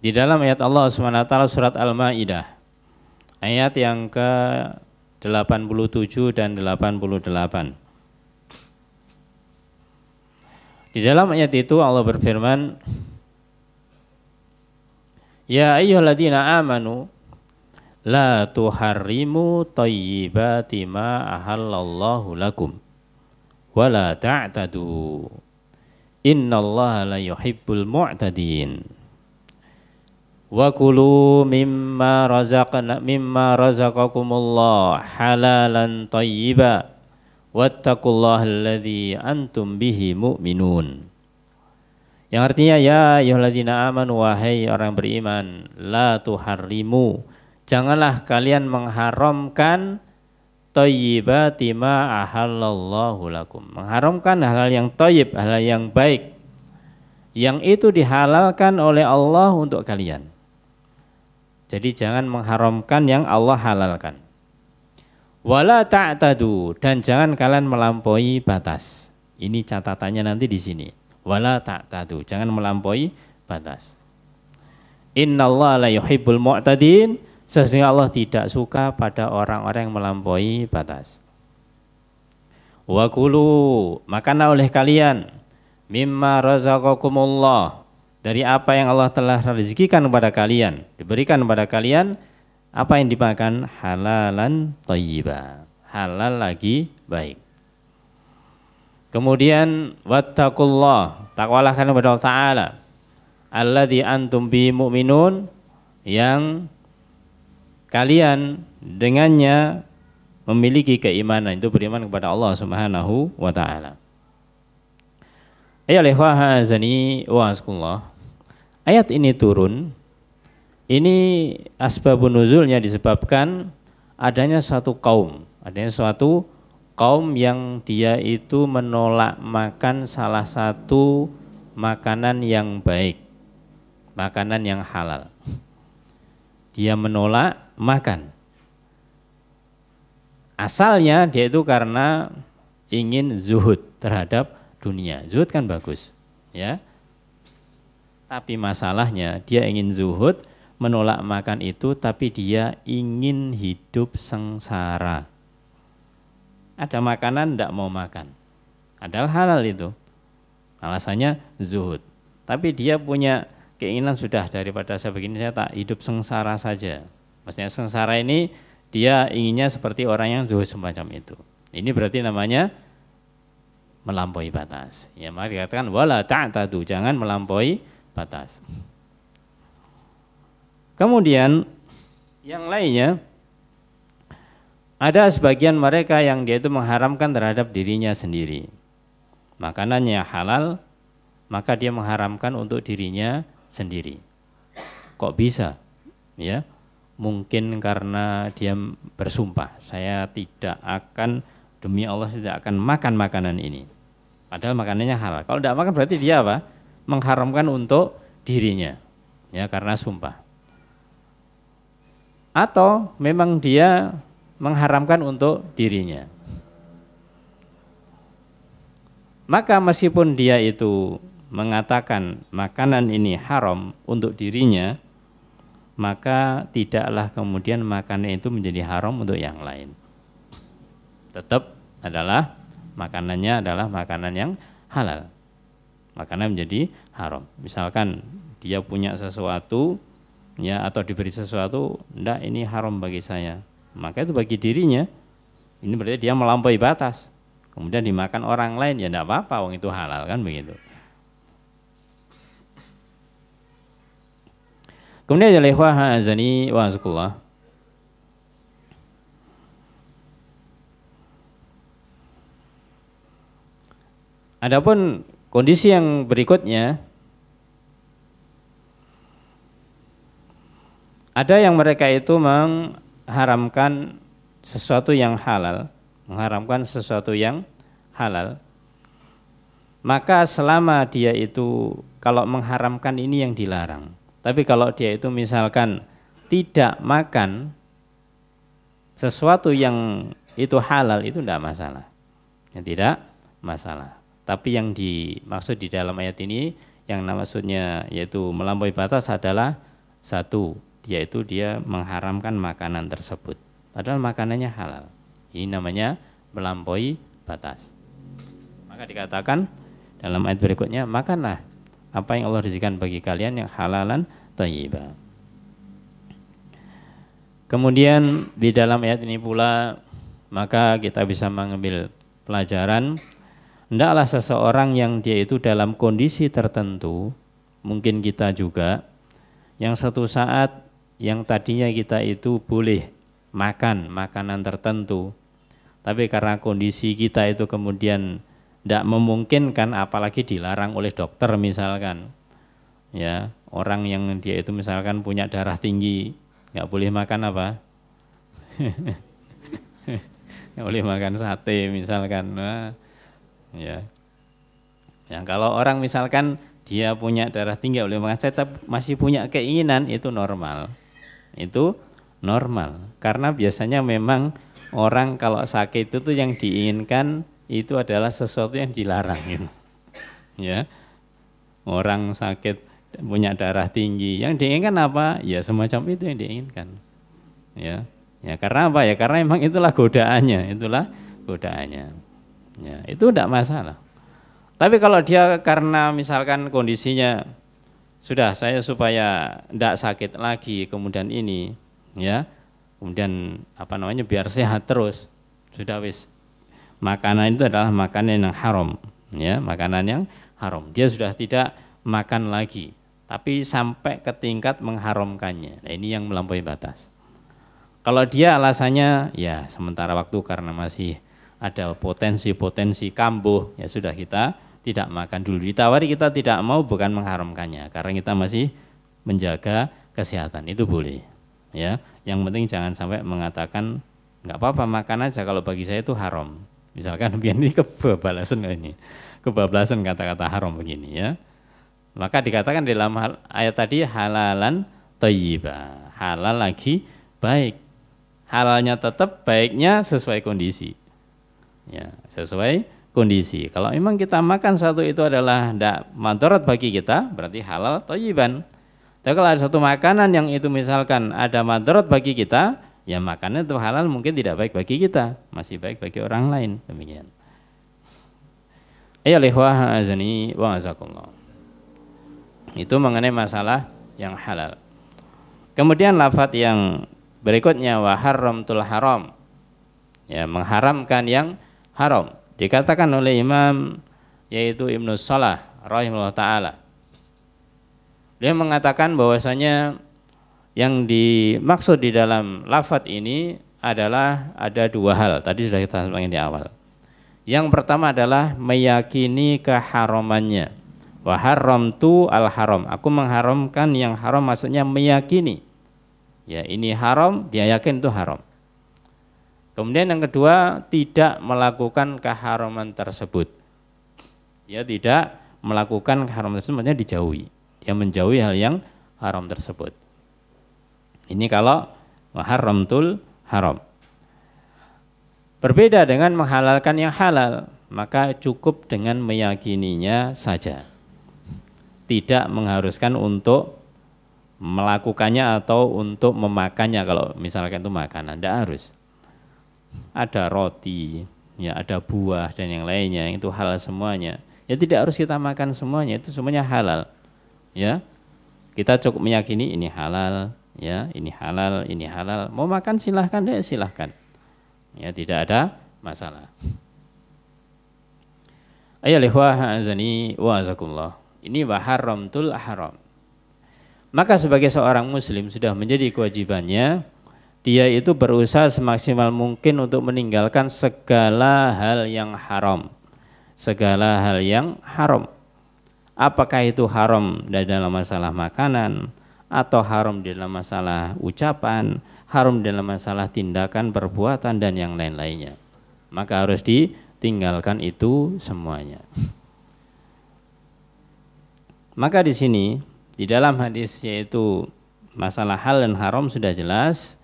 di dalam ayat Allah SWT surat Al-Maidah ayat yang ke-87 dan 88. Di dalam ayat itu Allah berfirman, ya ayyuhalladzina amanu la tuharrimu thayyibati ma ahallallahu lakum wa la ta'tadu innallaha la yuhibbul mu'tadin wa kulu mimma razaqakumullah halalan thayyiba wattaqullaha alladzi antum bihi mu'minun. Yang artinya ya ayyuhalladzina amanu, wahai orang beriman, la tuharrimu, janganlah kalian mengharamkan thayyibati ma ahallallahu lakum. Mengharamkan hal-hal yang thayyib, hal-hal yang baik yang itu dihalalkan oleh Allah untuk kalian. Jadi jangan mengharamkan yang Allah halalkan. Wala ta'tadu, dan jangan kalian melampaui batas. Ini catatannya nanti di sini. Wala ta'tadu, jangan melampaui batas. Innallaha la yuhibbul mu'tadin, sesungguhnya Allah tidak suka pada orang-orang yang melampaui batas. Wa kulu, makanlah oleh kalian mimma razaqakumullah, dari apa yang Allah telah rezekikan kepada kalian, diberikan kepada kalian. Apa yang dimakan? Halalan thayyiba, halal lagi baik. Kemudian wattaqullah, takwalah kalian kepada Allah Ta'ala, alladzi antum bi mu'minun, yang kalian dengannya memiliki keimanan, itu beriman kepada Allah Subhanahu wa Ta'ala. Ayat ini turun, ini asbabun nuzulnya disebabkan adanya suatu kaum yang dia itu menolak makan salah satu makanan yang baik, makanan yang halal. Dia menolak makan. Asalnya dia itu karena ingin zuhud terhadap dunia. Zuhud kan bagus, ya. Tapi masalahnya dia ingin zuhud, menolak makan itu, tapi dia ingin hidup sengsara. Ada makanan tidak mau makan, adalah halal itu. Alasannya zuhud. Tapi dia punya keinginan, sudah daripada saya begini saya tak hidup sengsara saja. Maksudnya sengsara ini dia inginnya seperti orang yang zuhud semacam itu. Ini berarti namanya melampaui batas. Ya, maka dikatakan wala ta'tadu, jangan melampaui batas. Kemudian yang lainnya, ada sebagian mereka yang dia itu mengharamkan terhadap dirinya sendiri. Makanannya halal, maka dia mengharamkan untuk dirinya sendiri. Kok bisa? Ya, mungkin karena dia bersumpah, saya tidak akan, demi Allah tidak akan makan makanan ini. Padahal makanannya halal. Kalau tidak makan berarti dia apa? Mengharamkan untuk dirinya, ya, karena sumpah. Atau memang dia mengharamkan untuk dirinya. Maka meskipun dia itu mengatakan makanan ini haram untuk dirinya, maka tidaklah kemudian makanan itu menjadi haram untuk yang lain. Tetap adalah makanannya adalah makanan yang halal. Makanan menjadi haram. Misalkan dia punya sesuatu, ya, atau diberi sesuatu, enggak, ini haram bagi saya, maka itu bagi dirinya, ini berarti dia melampaui batas. Kemudian dimakan orang lain, ya enggak apa-apa, wong itu halal, kan begitu. Kemudian ya ikhwah azani wa azakullah, adapun kondisi yang berikutnya, ada yang mereka itu mengharamkan sesuatu yang halal, maka selama dia itu kalau mengharamkan ini yang dilarang, tapi kalau dia itu misalkan tidak makan sesuatu yang itu halal, itu tidak masalah, yang tidak masalah. Tapi yang dimaksud di dalam ayat ini, yang maksudnya yaitu melampaui batas adalah satu, yaitu dia mengharamkan makanan tersebut, padahal makanannya halal. Ini namanya melampaui batas. Maka dikatakan dalam ayat berikutnya, makanlah apa yang Allah rezekikan bagi kalian yang halalan thayyiba. Kemudian di dalam ayat ini pula, maka kita bisa mengambil pelajaran, hendaklah seseorang yang dia itu dalam kondisi tertentu, mungkin kita juga, yang suatu saat yang tadinya kita itu boleh makan makanan tertentu, tapi karena kondisi kita itu kemudian tidak memungkinkan, apalagi dilarang oleh dokter misalkan, ya, orang yang dia itu misalkan punya darah tinggi, nggak boleh makan apa? nggak boleh makan sate misalkan. Nah, ya. Ya, kalau orang misalkan dia punya darah tinggi oleh makan sate masih punya keinginan, itu normal. Itu normal. Karena biasanya memang orang kalau sakit itu tuh yang diinginkan itu adalah sesuatu yang dilarang gitu. Ya. Orang sakit punya darah tinggi, yang diinginkan apa? Ya semacam itu yang diinginkan. Ya. Ya karena apa ya? Karena memang itulah godaannya, Ya, itu tidak masalah. Tapi kalau dia karena misalkan kondisinya sudah saya supaya tidak sakit lagi, kemudian ini, ya, kemudian biar sehat terus, sudah wis, makanan itu adalah makanan yang haram, ya, makanan yang haram. Dia sudah tidak makan lagi, tapi sampai ke tingkat mengharamkannya. Nah, ini yang melampaui batas. Kalau dia alasannya, ya sementara waktu karena masih ada potensi kambuh, ya sudah kita tidak makan dulu. Ditawari kita tidak mau, bukan mengharamkannya, karena kita masih menjaga kesehatan, itu boleh. Ya, yang penting jangan sampai mengatakan nggak apa-apa makan aja kalau bagi saya itu haram. Misalkan biar ini kebablasan kata-kata haram begini ya. Maka dikatakan dalam ayat tadi halalan thayyibah, halal lagi baik. Halalnya tetap, baiknya sesuai kondisi. Ya, sesuai kondisi. Kalau memang kita makan satu itu adalah tidak madarat bagi kita, berarti halal thayyiban. Tapi kalau ada satu makanan yang itu misalkan ada madarat bagi kita, ya makannya itu halal mungkin tidak baik bagi kita, masih baik bagi orang lain. Demikian. Ayyuhal azani wa azakumullah. Itu mengenai masalah yang halal. Kemudian lafadz yang berikutnya wa haramtul haram. Ya, mengharamkan yang haram. Dikatakan oleh Imam yaitu Ibnu Shalah rahimahullah taala. Dia mengatakan bahwasanya yang dimaksud di dalam lafadz ini adalah ada dua hal. Tadi sudah kita sampaikan di awal. Yang pertama adalah meyakini keharamannya. Wa haramtu al haram. Aku mengharamkan yang haram, maksudnya meyakini. Ya, ini haram, dia yakin itu haram. Kemudian yang kedua, tidak melakukan keharaman tersebut. Dia tidak melakukan keharaman tersebut, maksudnya dijauhi. Yang menjauhi hal yang haram tersebut. Ini kalau haramtul haram. Berbeda dengan menghalalkan yang halal, maka cukup dengan meyakininya saja. Tidak mengharuskan untuk melakukannya atau untuk memakannya. Kalau misalkan itu makanan, tidak harus. Ada roti, ya ada buah dan yang lainnya, itu halal semuanya. Ya tidak harus kita makan semuanya, itu semuanya halal. Ya, kita cukup meyakini ini halal, ya ini halal, ini halal. Mau makan silahkan deh, silahkan. Ya tidak ada masalah. Ayyuhal azani wa azakumullah. Ini wa haramtul haram. Maka sebagai seorang muslim sudah menjadi kewajibannya dia itu berusaha semaksimal mungkin untuk meninggalkan segala hal yang haram. Segala hal yang haram. Apakah itu haram dalam masalah makanan, atau haram dalam masalah ucapan, haram dalam masalah tindakan, perbuatan dan yang lain-lainnya. Maka harus ditinggalkan itu semuanya. Maka di sini di dalam hadis yaitu masalah hal dan haram sudah jelas.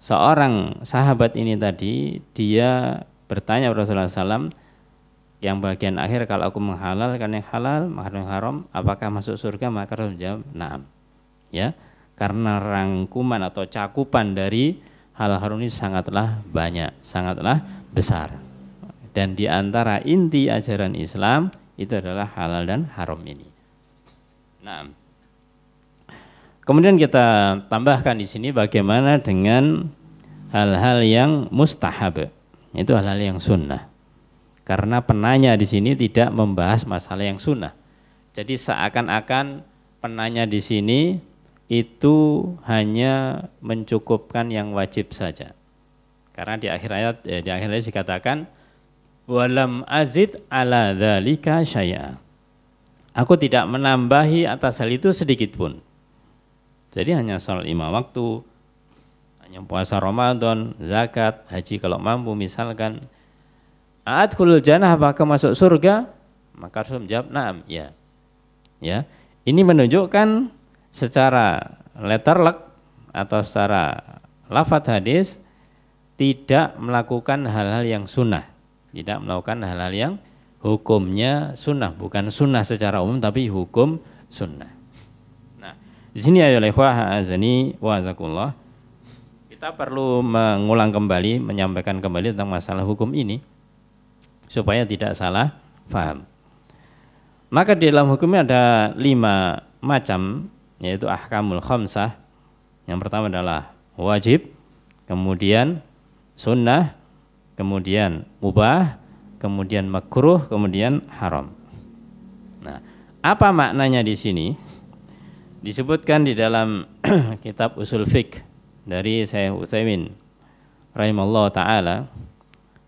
Seorang sahabat ini tadi dia bertanya kepada Rasulullah SAW yang bagian akhir, kalau aku menghalalkan yang halal, mengharamkan yang haram, apakah masuk surga? Maka Rasul menjawab na'am. Ya, karena rangkuman atau cakupan dari hal haram ini sangatlah banyak, sangatlah besar. Dan di antara inti ajaran Islam itu adalah halal dan haram ini. Nah, kemudian kita tambahkan di sini bagaimana dengan hal-hal yang mustahab, itu hal-hal yang sunnah. Karena penanya di sini tidak membahas masalah yang sunnah. Jadi seakan-akan penanya di sini itu hanya mencukupkan yang wajib saja. Karena di akhir ayat dikatakan walam azid ala dzalika syai'a. Aku tidak menambahi atas hal itu sedikit pun. Jadi hanya sholat 5 waktu, Yang puasa Ramadan, zakat, haji kalau mampu misalkan. Adkhulul jannah, apakah masuk surga? Maka Rasul menjawab, na'am, ya. Ya. Ini menunjukkan secara letterlek atau secara lafadz hadis tidak melakukan hal-hal yang sunnah, tidak melakukan hal-hal yang hukumnya sunnah, bukan sunnah secara umum tapi hukum sunnah. Nah, di sini ayo ikhwah azani wa azakullah, kita perlu mengulang kembali, menyampaikan kembali tentang masalah hukum ini supaya tidak salah paham. Maka di dalam hukumnya ada 5 macam, yaitu ahkamul khamsah. Yang pertama adalah wajib, kemudian sunnah, kemudian mubah, kemudian makruh, kemudian haram. Nah, apa maknanya di sini? Disebutkan di dalam kitab Usul Fiqh dari Syekh Utsaimin rahimallahu taala,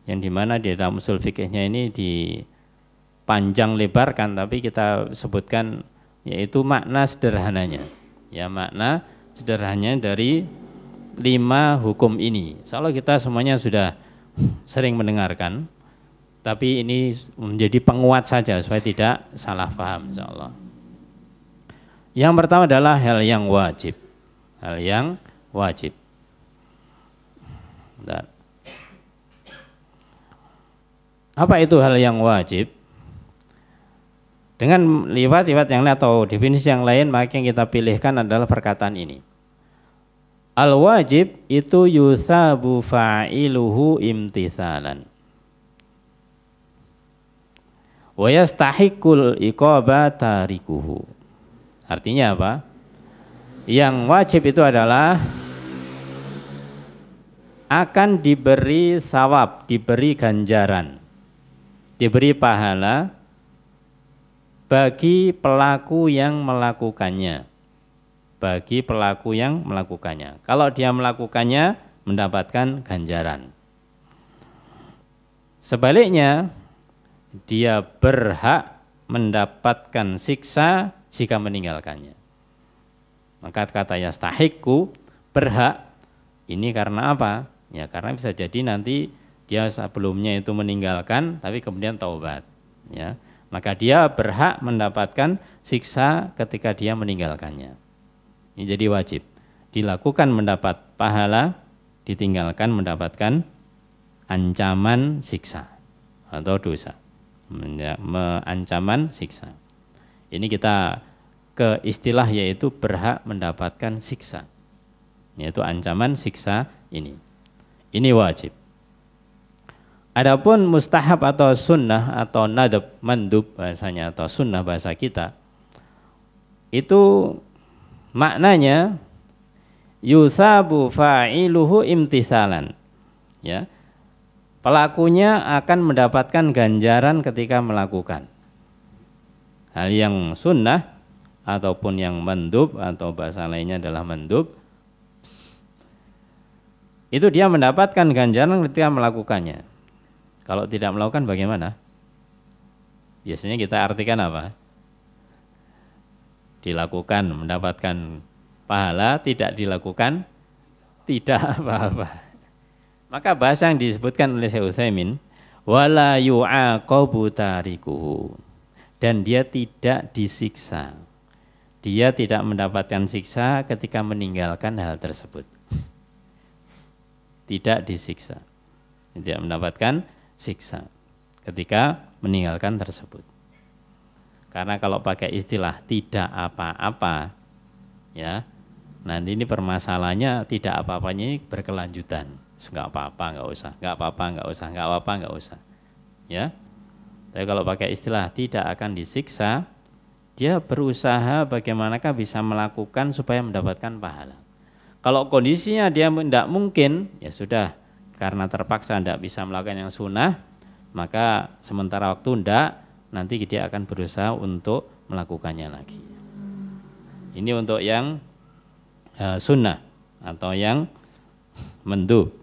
yang dimana di dalam usul fikihnya ini dipanjang lebarkan, tapi kita sebutkan yaitu makna sederhananya. Ya, makna sederhananya dari 5 hukum ini. Insyaallah kita semuanya sudah sering mendengarkan, tapi ini menjadi penguat saja supaya tidak salah paham insyaallah. Yang pertama adalah hal yang wajib. Hal yang wajib. Dan apa itu hal yang wajib? Dengan liwat-liwat yang lain atau definisi yang lain, maka yang kita pilihkan adalah perkataan ini. Al-wajib itu yusabu fa'iluhu imtithalan wa yastahiqul iqaba tarikuhu. Artinya apa? Yang wajib itu adalah akan diberi sawab, diberi ganjaran, diberi pahala bagi pelaku yang melakukannya. Bagi pelaku yang melakukannya. Kalau dia melakukannya, mendapatkan ganjaran. Sebaliknya, dia berhak mendapatkan siksa jika meninggalkannya. Maka kata yastahiqu, berhak, ini karena apa? Ya karena bisa jadi nanti dia sebelumnya itu meninggalkan, tapi kemudian taubat. Ya, maka dia berhak mendapatkan siksa ketika dia meninggalkannya. Ini jadi wajib. Dilakukan mendapat pahala, ditinggalkan mendapatkan ancaman siksa atau dosa. Ancaman siksa. Ini kita ke istilah yaitu berhak mendapatkan siksa. Yaitu ancaman siksa ini. Ini wajib. Adapun mustahab atau sunnah atau nadab, mandub bahasanya atau sunnah bahasa kita, itu maknanya yusabu fa'iluhu imtisalan. Ya. Pelakunya akan mendapatkan ganjaran ketika melakukan hal yang sunnah ataupun yang mandub atau bahasa lainnya adalah mandub. Itu dia mendapatkan ganjaran ketika melakukannya. Kalau tidak melakukan bagaimana? Biasanya kita artikan apa? Dilakukan mendapatkan pahala, tidak dilakukan tidak apa-apa. Maka bahasa yang disebutkan oleh Syekh Utsaimin, wala yu'aqabu tarikuhu, dan dia tidak disiksa. Dia tidak mendapatkan siksa ketika meninggalkan hal tersebut. Tidak disiksa. Tidak mendapatkan siksa ketika meninggalkan tersebut. Karena kalau pakai istilah tidak apa-apa, ya, nanti ini permasalahannya tidak apa-apanya ini berkelanjutan. Enggak apa-apa, enggak usah, enggak apa-apa, enggak usah, enggak apa-apa, enggak usah. Ya. Tapi kalau pakai istilah tidak akan disiksa, dia berusaha bagaimanakah bisa melakukan supaya mendapatkan pahala. Kalau kondisinya dia tidak mungkin, ya sudah, karena terpaksa tidak bisa melakukan yang sunnah, maka sementara waktu tidak, nanti dia akan berusaha untuk melakukannya lagi. Ini untuk yang sunnah atau yang mandub.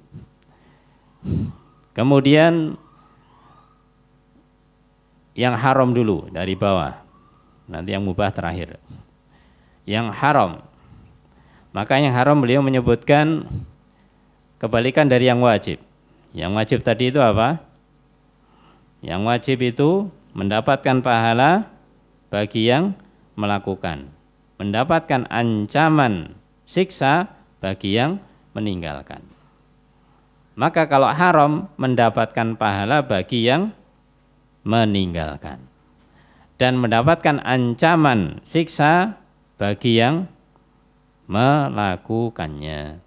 Kemudian yang haram dulu dari bawah, nanti yang mubah terakhir. Yang haram, maka yang haram beliau menyebutkan kebalikan dari yang wajib. Yang wajib tadi itu apa? Yang wajib itu mendapatkan pahala bagi yang melakukan, mendapatkan ancaman siksa bagi yang meninggalkan. Maka kalau haram mendapatkan pahala bagi yang meninggalkan dan mendapatkan ancaman siksa bagi yang melakukannya.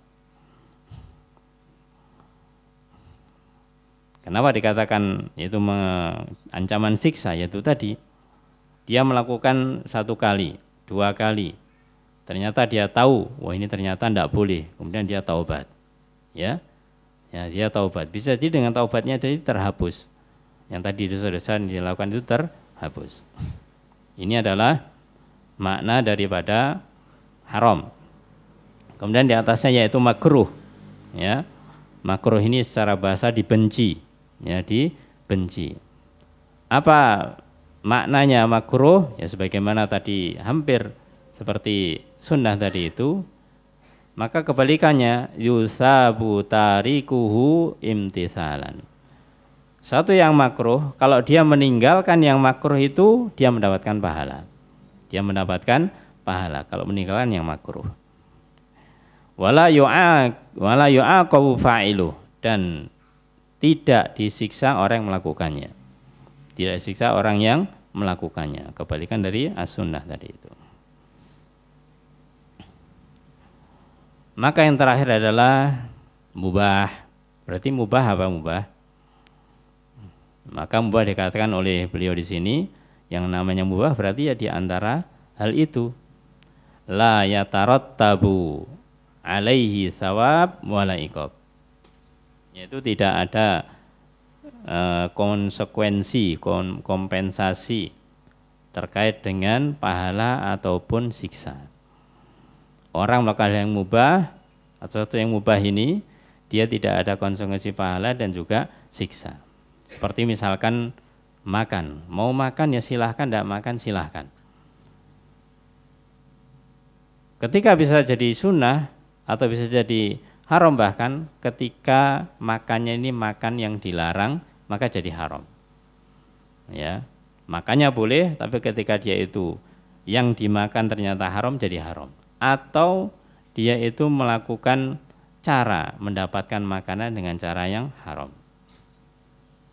Kenapa dikatakan itu ancaman siksa? Yaitu tadi dia melakukan 1 kali, 2 kali, ternyata dia tahu, wah ini ternyata tidak boleh, kemudian dia taubat, ya dia taubat. Bisa jadi dengan taubatnya jadi terhapus, yang tadi dosa-dosa yang dilakukan itu terhapus. Ini adalah makna daripada haram. Kemudian di atasnya yaitu makruh, ya makruh ini secara bahasa dibenci, ya dibenci. Apa maknanya makruh? Ya sebagaimana tadi hampir seperti sunnah tadi itu, maka kebalikannya yusabu tarikuhu imtisalan. Satu yang makruh, kalau dia meninggalkan yang makruh itu dia mendapatkan pahala. Dia mendapatkan pahala kalau meninggalkan yang makruh. Wala yu'aqabu fa'iluh, dan tidak disiksa orang yang melakukannya. Tidak disiksa orang yang melakukannya. Kebalikan dari as-sunnah tadi itu. Maka yang terakhir adalah mubah. Berarti mubah apa mubah? Maka mubah dikatakan oleh beliau di sini, yang namanya mubah berarti ya di antara hal itu. La yatarattabu alaihi sawab wala iqab. Yaitu tidak ada konsekuensi, kompensasi terkait dengan pahala ataupun siksa. Orang melakukan yang mubah atau sesuatu yang mubah ini, dia tidak ada konsekuensi pahala dan juga siksa. Seperti misalkan makan, mau makan ya silahkan, tidak makan silahkan. Ketika bisa jadi sunnah atau bisa jadi haram, bahkan ketika makannya ini makan yang dilarang, maka jadi haram. Ya, makannya boleh, tapi ketika dia itu yang dimakan ternyata haram, jadi haram. Atau dia itu melakukan cara mendapatkan makanan dengan cara yang haram.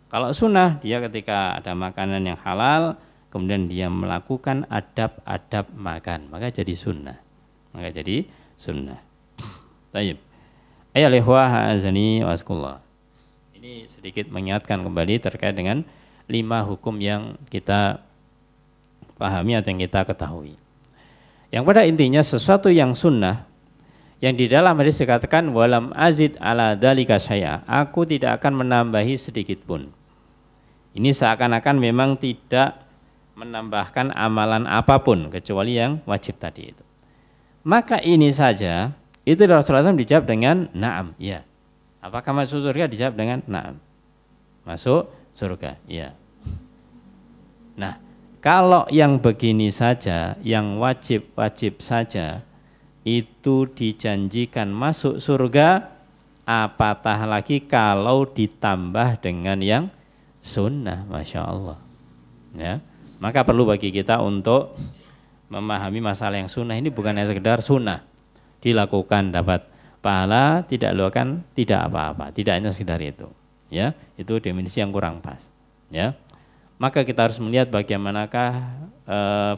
Kalau sunnah, dia ketika ada makanan yang halal, kemudian dia melakukan adab-adab makan, maka jadi sunnah. Maka jadi sunnah. Baik. Ayol ikhwah azani waskullah. Ini sedikit mengingatkan kembali terkait dengan 5 hukum yang kita pahami atau yang kita ketahui. Yang pada intinya sesuatu yang sunnah, yang di dalam hadis dikatakan walam azid ala dzalika syai'a, aku tidak akan menambahi sedikit pun. Ini seakan-akan memang tidak menambahkan amalan apapun kecuali yang wajib tadi itu. Maka ini saja itu Rasulullah SAW dijawab dengan na'am, ya. Apakah masuk surga? Dijawab dengan na'am. Masuk surga, ya. Nah, kalau yang begini saja, yang wajib-wajib saja, itu dijanjikan masuk surga, apatah lagi kalau ditambah dengan yang sunnah, Masya Allah. Ya, maka perlu bagi kita untuk memahami masalah yang sunnah ini bukan hanya sekedar sunnah, dilakukan dapat pahala, tidak dilakukan tidak apa-apa, tidak hanya sekedar itu. Ya, itu definisi yang kurang pas. Ya. Maka kita harus melihat bagaimanakah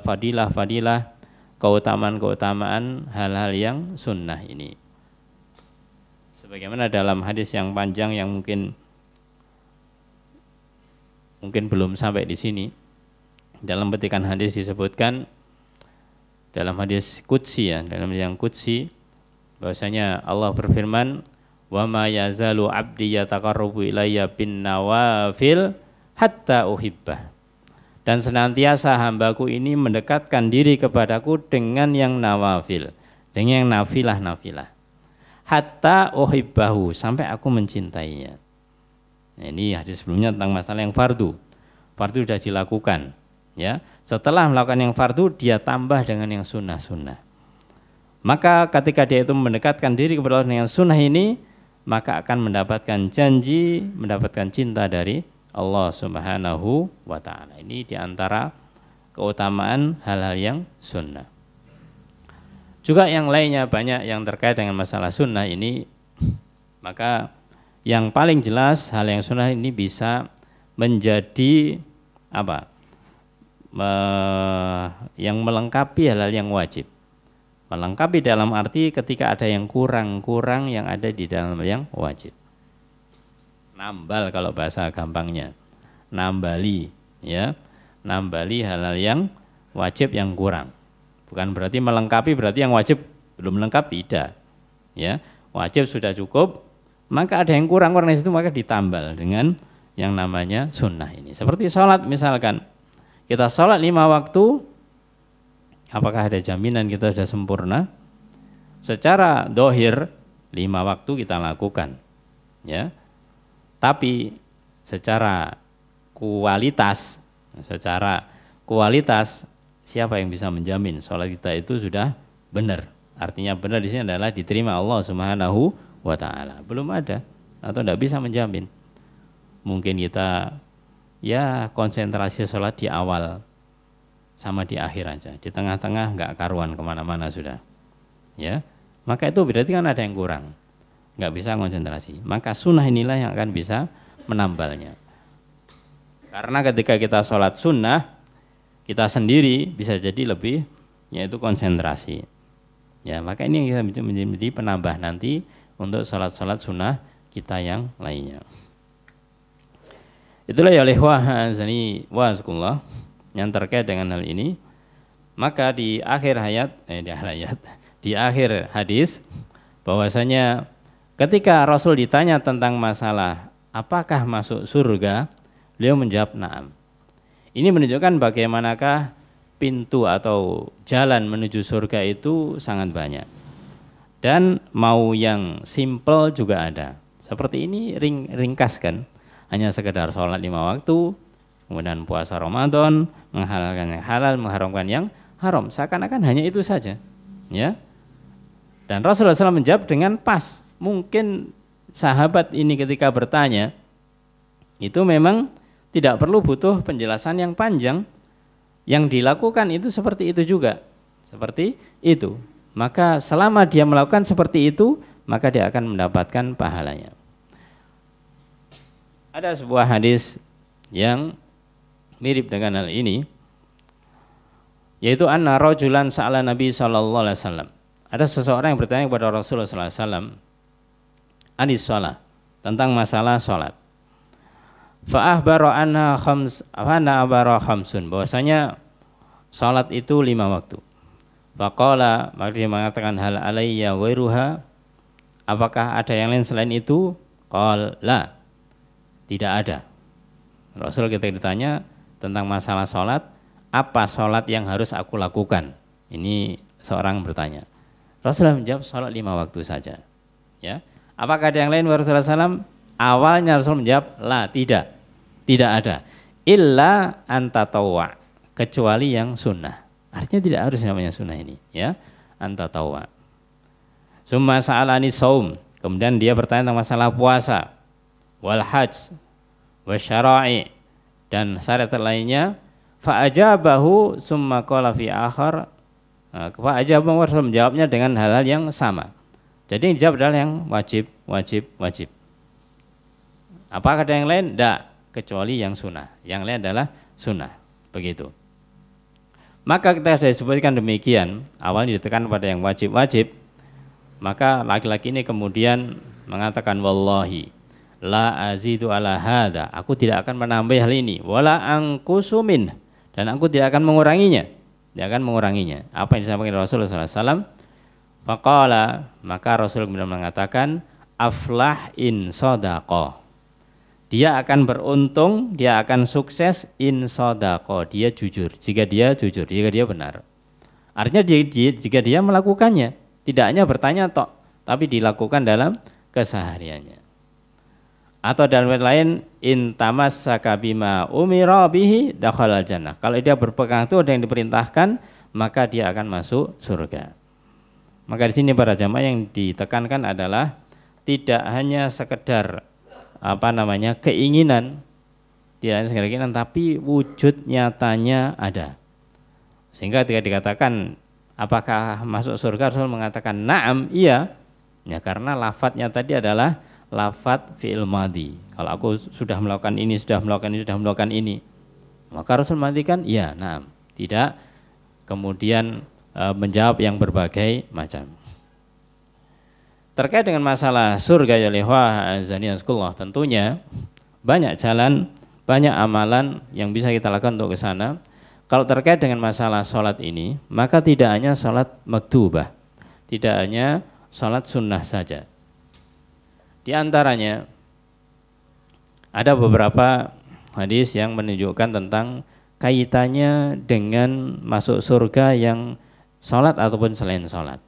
fadilah-fadilah, keutamaan-keutamaan hal-hal yang sunnah ini. Sebagaimana dalam hadis yang panjang yang mungkin belum sampai di sini. Dalam petikan hadis disebutkan, dalam hadis qudsi, ya, dalam yang qudsi, bahwasanya Allah berfirman, wa ma yazalu abdi yataqarrabu ilayya bin nawafil hatta uhibbah. Dan senantiasa hambaku ini mendekatkan diri kepadaku dengan yang nawafil, dengan yang nafilah-nafilah. Hatta uhibbahu, sampai aku mencintainya. Nah, ini hadis sebelumnya tentang masalah yang fardu. Fardu sudah dilakukan, ya. Setelah melakukan yang fardu, dia tambah dengan yang sunnah-sunnah. Maka ketika dia itu mendekatkan diri kepada Allah dengan sunnah ini, maka akan mendapatkan janji, mendapatkan cinta dari Allah Subhanahu wa ta'ala. Ini diantara keutamaan hal-hal yang sunnah. Juga yang lainnya banyak yang terkait dengan masalah sunnah ini. Maka yang paling jelas hal yang sunnah ini bisa menjadi apa? Yang melengkapi hal-hal yang wajib. Melengkapi dalam arti ketika ada yang kurang yang ada di dalam yang wajib. Nambal kalau bahasa gampangnya. Nambali, ya. Nambali hal-hal yang wajib yang kurang. Bukan berarti melengkapi berarti yang wajib belum lengkap, tidak. Ya, wajib sudah cukup, maka ada yang kurang di situ maka ditambal dengan yang namanya sunnah ini. Seperti sholat misalkan. Kita sholat 5 waktu, apakah ada jaminan kita sudah sempurna? Secara dohir 5 waktu kita lakukan, ya. Tapi secara kualitas siapa yang bisa menjamin sholat kita itu sudah benar? Artinya benar di sini adalah diterima Allah Subhanahu wa ta'ala. Belum ada atau tidak bisa menjamin. Mungkin kita ya konsentrasi sholat di awal sama di akhir aja, di tengah-tengah nggak karuan kemana-mana sudah, ya. Maka itu berarti kan ada yang kurang, nggak bisa konsentrasi. Maka sunnah inilah yang akan bisa menambalnya. Karena ketika kita sholat sunnah, kita sendiri bisa jadi lebih, yaitu konsentrasi. Ya, maka ini yang bisa menjadi penambah nanti untuk sholat-sholat sunnah kita yang lainnya. Itulah ya lihwahazani wazkullah yang terkait dengan hal ini. Maka di akhir hadis bahwasanya ketika Rasul ditanya tentang masalah apakah masuk surga, beliau menjawab na'am. Ini menunjukkan bagaimanakah pintu atau jalan menuju surga itu sangat banyak. Dan mau yang simple juga ada. Seperti ini ringkaskan. Hanya sekedar sholat 5 waktu, kemudian puasa Ramadan, menghalalkan yang halal, mengharamkan yang haram. Seakan-akan hanya itu saja, ya. Dan Rasulullah SAW menjawab dengan pas. Mungkin sahabat ini ketika bertanya, itu memang tidak perlu butuh penjelasan yang panjang. Yang dilakukan itu seperti itu juga, seperti itu. Maka selama dia melakukan seperti itu, maka dia akan mendapatkan pahalanya. Ada sebuah hadis yang mirip dengan hal ini, yaitu anna rajulan sa'ala Nabi sallallahu alaihi wasallam. Ada seseorang yang bertanya kepada Rasulullah sallallahu alaihi wasallam anis shalah, tentang masalah salat. Fa akhbara anna khamsun, bahwasanya salat itu 5 waktu. Faqala, maka dia mengatakan hal alayya ghairuha, apakah ada yang lain selain itu? Qala la, tidak ada. Rasul ketika ditanya tentang masalah sholat, apa sholat yang harus aku lakukan? Ini seorang bertanya. Rasulullah menjawab sholat 5 waktu saja. Ya, apakah ada yang lain? Rasulullah SAW awalnya Rasul menjawab la, tidak ada. Illa antatawwa, kecuali yang sunnah. Artinya tidak harus namanya sunnah ini, ya, antatawwa. Summa sa'alani saum, kemudian dia bertanya tentang masalah puasa, wal hajj wasyara'i, dan syariat lainnya. Fa ajabahu summa qala fi akhar, fa ajabahu, Rasul menjawabnya dengan hal-hal yang sama. Jadi yang dijawab adalah yang wajib. Apakah ada yang lain? Tidak, kecuali yang sunnah. Yang lain adalah sunnah. Begitu. Maka kita sudah disebutkan demikian, awalnya ditekan pada yang wajib. Maka laki-laki ini kemudian mengatakan wallahi la azidu ala hada, aku tidak akan menambah hal ini, wala angkusu min, dan aku tidak akan menguranginya. Apa yang disampaikan Rasulullah SAW? Faqala, maka Rasul kemudian mengatakan aflah in sodaqah, dia akan beruntung, dia akan sukses in sodaqah, dia jujur, jika dia benar. Artinya jika dia melakukannya, tidak hanya bertanya tok, tapi dilakukan dalam kesehariannya. Atau dalam lain, in tamassaka bima umira bihi dakhalal jannah. Kalau dia berpegang teguh dengan yang diperintahkan, maka dia akan masuk surga. Maka di sini para jamaah yang ditekankan adalah tidak hanya sekedar keinginan, tidak hanya sekedar keinginan, tapi wujud nyatanya ada. Sehingga ketika dikatakan apakah masuk surga, Rasul mengatakan na'am, iya. Ya, karena lafadznya tadi adalah lafadz fi'il madhi. Kalau aku sudah melakukan ini, sudah melakukan ini, maka Rasul mengatakan iya, na'am. Tidak kemudian menjawab yang berbagai macam. Terkait dengan masalah surga ya lihwa azaniyaskullah, tentunya banyak jalan, banyak amalan yang bisa kita lakukan untuk ke sana. Kalau terkait dengan masalah sholat ini, maka tidak hanya sholat maktubah, tidak hanya sholat sunnah saja. Di antaranya ada beberapa hadis yang menunjukkan tentang kaitannya dengan masuk surga yang sholat ataupun selain sholat.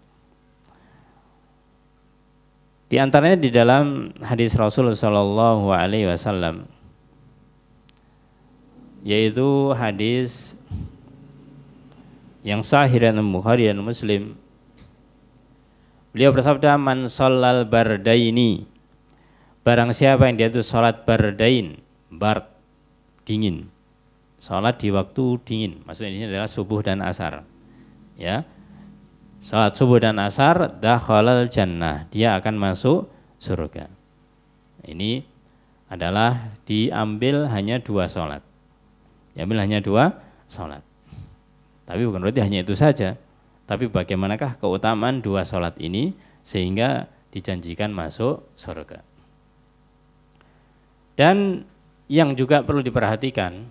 Di antaranya di dalam hadis Rasulullah SAW, yaitu hadis yang sahih dan Bukhari dan Muslim. Beliau bersabda, man shallal bardaini, barang siapa yang dia itu sholat bardain, bard, dingin, sholat di waktu dingin, maksudnya ini adalah subuh dan asar, ya, sholat subuh dan asar, dakhalal jannah, dia akan masuk surga. Ini adalah diambil hanya 2 sholat, diambil hanya 2 sholat. Tapi bukan berarti hanya itu saja, tapi bagaimanakah keutamaan 2 sholat ini sehingga dijanjikan masuk surga. Dan yang juga perlu diperhatikan,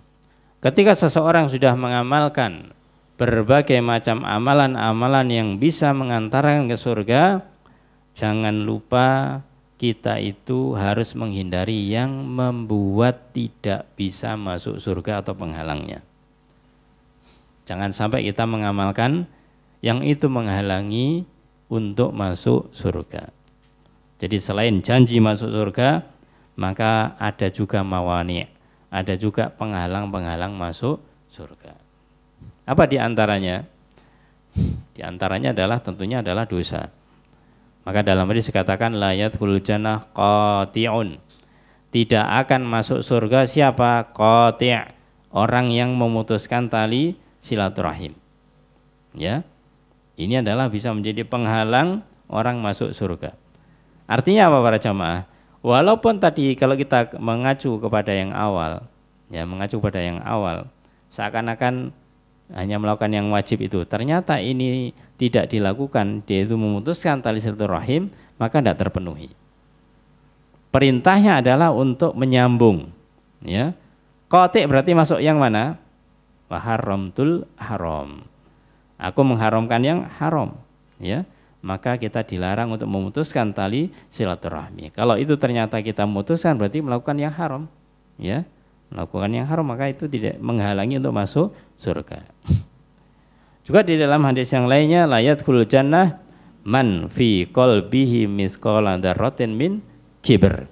ketika seseorang sudah mengamalkan berbagai macam amalan-amalan yang bisa mengantarkan ke surga, jangan lupa kita itu harus menghindari yang membuat tidak bisa masuk surga atau penghalangnya. Jangan sampai kita mengamalkan yang itu menghalangi untuk masuk surga. Jadi selain janji masuk surga, maka ada juga mawani', ada juga penghalang-penghalang masuk surga. Apa di antaranya? Di antaranya adalah tentunya adalah dosa. Maka dalam hadis dikatakan la yadkhulul jannah qati'un. Tidak akan masuk surga siapa? Qati', orang yang memutuskan tali silaturahim. Ya. Ini adalah bisa menjadi penghalang orang masuk surga. Artinya apa para jamaah? Walaupun tadi kalau kita mengacu kepada yang awal, ya, mengacu pada yang awal, seakan-akan hanya melakukan yang wajib itu, ternyata ini tidak dilakukan, dia itu memutuskan tali silaturahim, maka tidak terpenuhi. Perintahnya adalah untuk menyambung, ya. Qati' berarti masuk yang mana? Wa haramtul haram. Aku mengharamkan yang haram, ya. Maka kita dilarang untuk memutuskan tali silaturahmi. Kalau itu ternyata kita memutuskan, berarti melakukan yang haram, ya. Melakukan yang haram, maka itu tidak menghalangi untuk masuk surga. Juga di dalam hadis yang lainnya, la yadkhulul jannah man fi qalbihi mithqala dzarratin min kibr.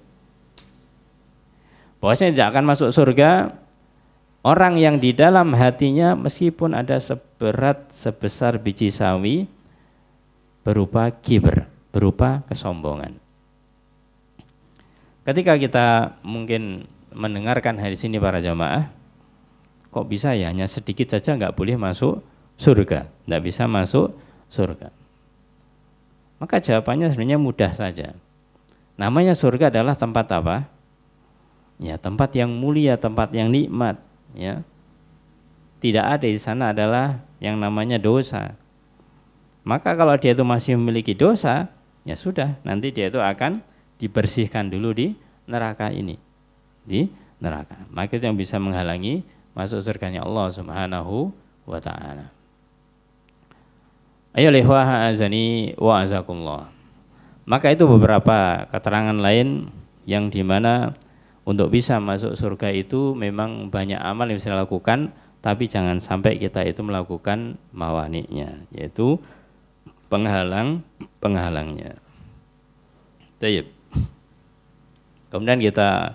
Bahwasanya tidak akan masuk surga orang yang di dalam hatinya meskipun ada sebesar biji sawi berupa kibr, berupa kesombongan. Ketika kita mungkin mendengarkan hadis ini para jamaah, kok bisa ya hanya sedikit saja nggak boleh masuk surga, nggak bisa masuk surga? Maka jawabannya sebenarnya mudah saja. Namanya surga adalah tempat apa? Ya, tempat yang mulia, tempat yang nikmat, ya. Tidak ada di sana adalah yang namanya dosa. Maka kalau dia itu masih memiliki dosa, ya sudah, nanti dia itu akan dibersihkan dulu di neraka ini, di neraka. Maka itu yang bisa menghalangi masuk surganya Allah Subhanahu wa ta'ala. Ayo lihwa azani wa azakumullah. Maka itu beberapa keterangan lain yang dimana untuk bisa masuk surga itu memang banyak amal yang bisa dilakukan, tapi jangan sampai kita itu melakukan mawani'nya, yaitu penghalangnya. Tayyib. Kemudian kita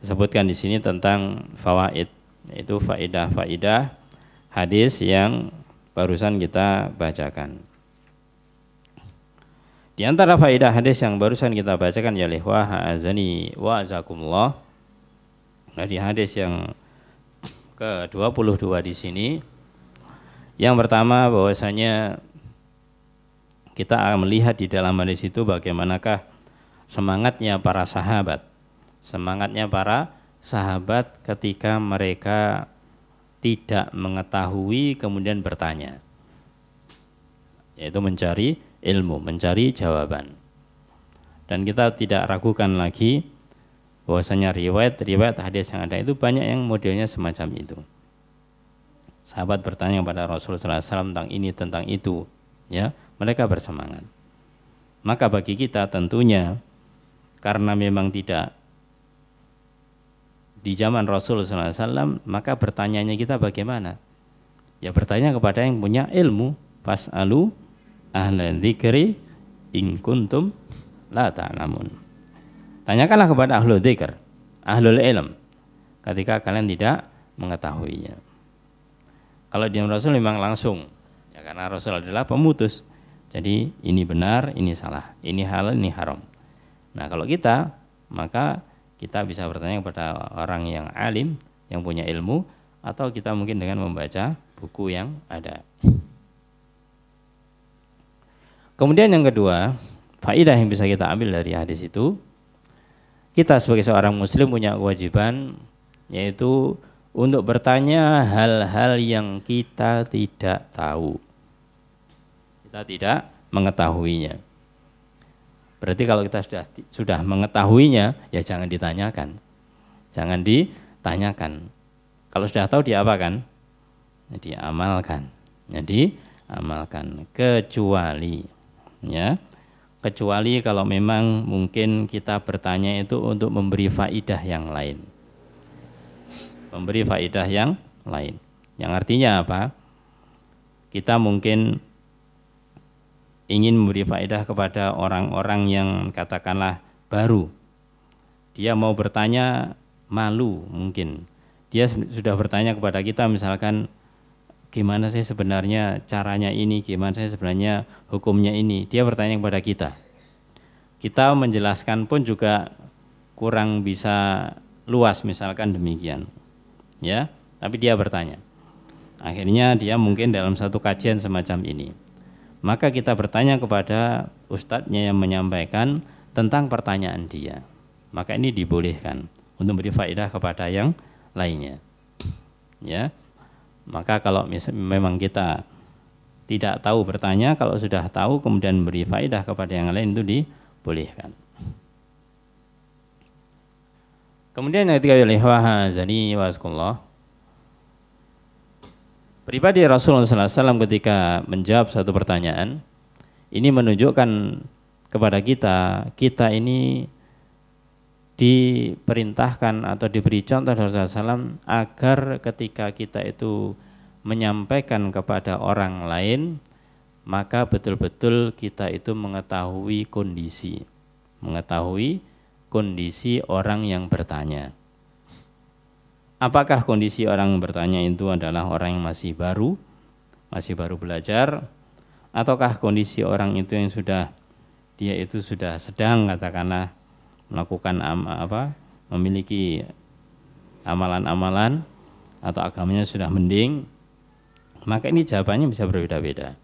sebutkan di sini tentang fawaid, yaitu faidah-faidah hadis yang barusan kita bacakan. Di antara faedah hadis yang barusan kita bacakan ya ikhwah azani wa azakumullah, dari hadis yang ke-22 di sini, yang pertama bahwasanya kita akan melihat di dalam hadis itu bagaimanakah semangatnya para sahabat. Semangatnya para sahabat ketika mereka tidak mengetahui kemudian bertanya, yaitu mencari ilmu, mencari jawaban. Dan kita tidak ragukan lagi bahwasanya riwayat hadis yang ada itu banyak yang modelnya semacam itu. Sahabat bertanya kepada Rasulullah SAW tentang ini, tentang itu, ya, mereka bersemangat. Maka bagi kita tentunya, karena memang tidak di zaman Rasulullah SAW, maka bertanyanya kita bagaimana? Ya bertanya kepada yang punya ilmu. Fas'alu ahla dzikri in kuntum la ta'lamun. Tanyakanlah kepada ahlul dzikr, ahlul ilm, ketika kalian tidak mengetahuinya. Kalau di Rasul memang langsung, ya karena Rasul adalah pemutus. Jadi ini benar, ini salah, ini halal, ini haram. Nah kalau kita, maka kita bisa bertanya kepada orang yang alim, yang punya ilmu, atau kita mungkin dengan membaca buku yang ada. Kemudian yang kedua, faedah yang bisa kita ambil dari hadis itu, kita sebagai seorang muslim punya kewajiban, yaitu untuk bertanya hal-hal yang kita tidak tahu. Kita tidak mengetahuinya. Berarti kalau kita sudah mengetahuinya, ya jangan ditanyakan. Jangan ditanyakan. Kalau sudah tahu diapakan? Diamalkan. Jadi amalkan, kecuali kalau memang mungkin kita bertanya itu untuk memberi faidah yang lain. Memberi faidah yang lain. Yang artinya apa? Kita mungkin ingin memberi faedah kepada orang-orang yang katakanlah baru. Dia mau bertanya malu mungkin. Dia sudah bertanya kepada kita misalkan, gimana sih sebenarnya caranya ini, gimana sih sebenarnya hukumnya ini. Dia bertanya kepada kita. Kita menjelaskan pun juga kurang bisa luas misalkan demikian. Ya, tapi dia bertanya. Akhirnya dia mungkin dalam satu kajian semacam ini. Maka kita bertanya kepada ustadznya yang menyampaikan tentang pertanyaan dia. Maka ini dibolehkan untuk beri faedah kepada yang lainnya. Ya. Maka kalau memang kita tidak tahu bertanya, kalau sudah tahu kemudian beri faedah kepada yang lain itu dibolehkan. Kemudian yang ketiga azani wasqullah. Pribadi Rasulullah SAW ketika menjawab satu pertanyaan, ini menunjukkan kepada kita ini diperintahkan atau diberi contoh dari Rasulullah SAW agar ketika kita itu menyampaikan kepada orang lain, maka betul-betul kita itu mengetahui kondisi orang yang bertanya. Apakah kondisi orang yang bertanya itu adalah orang yang masih baru belajar, ataukah kondisi orang itu yang dia itu sudah sedang katakanlah melakukan memiliki amalan-amalan atau agamanya sudah mending, maka ini jawabannya bisa berbeda-beda.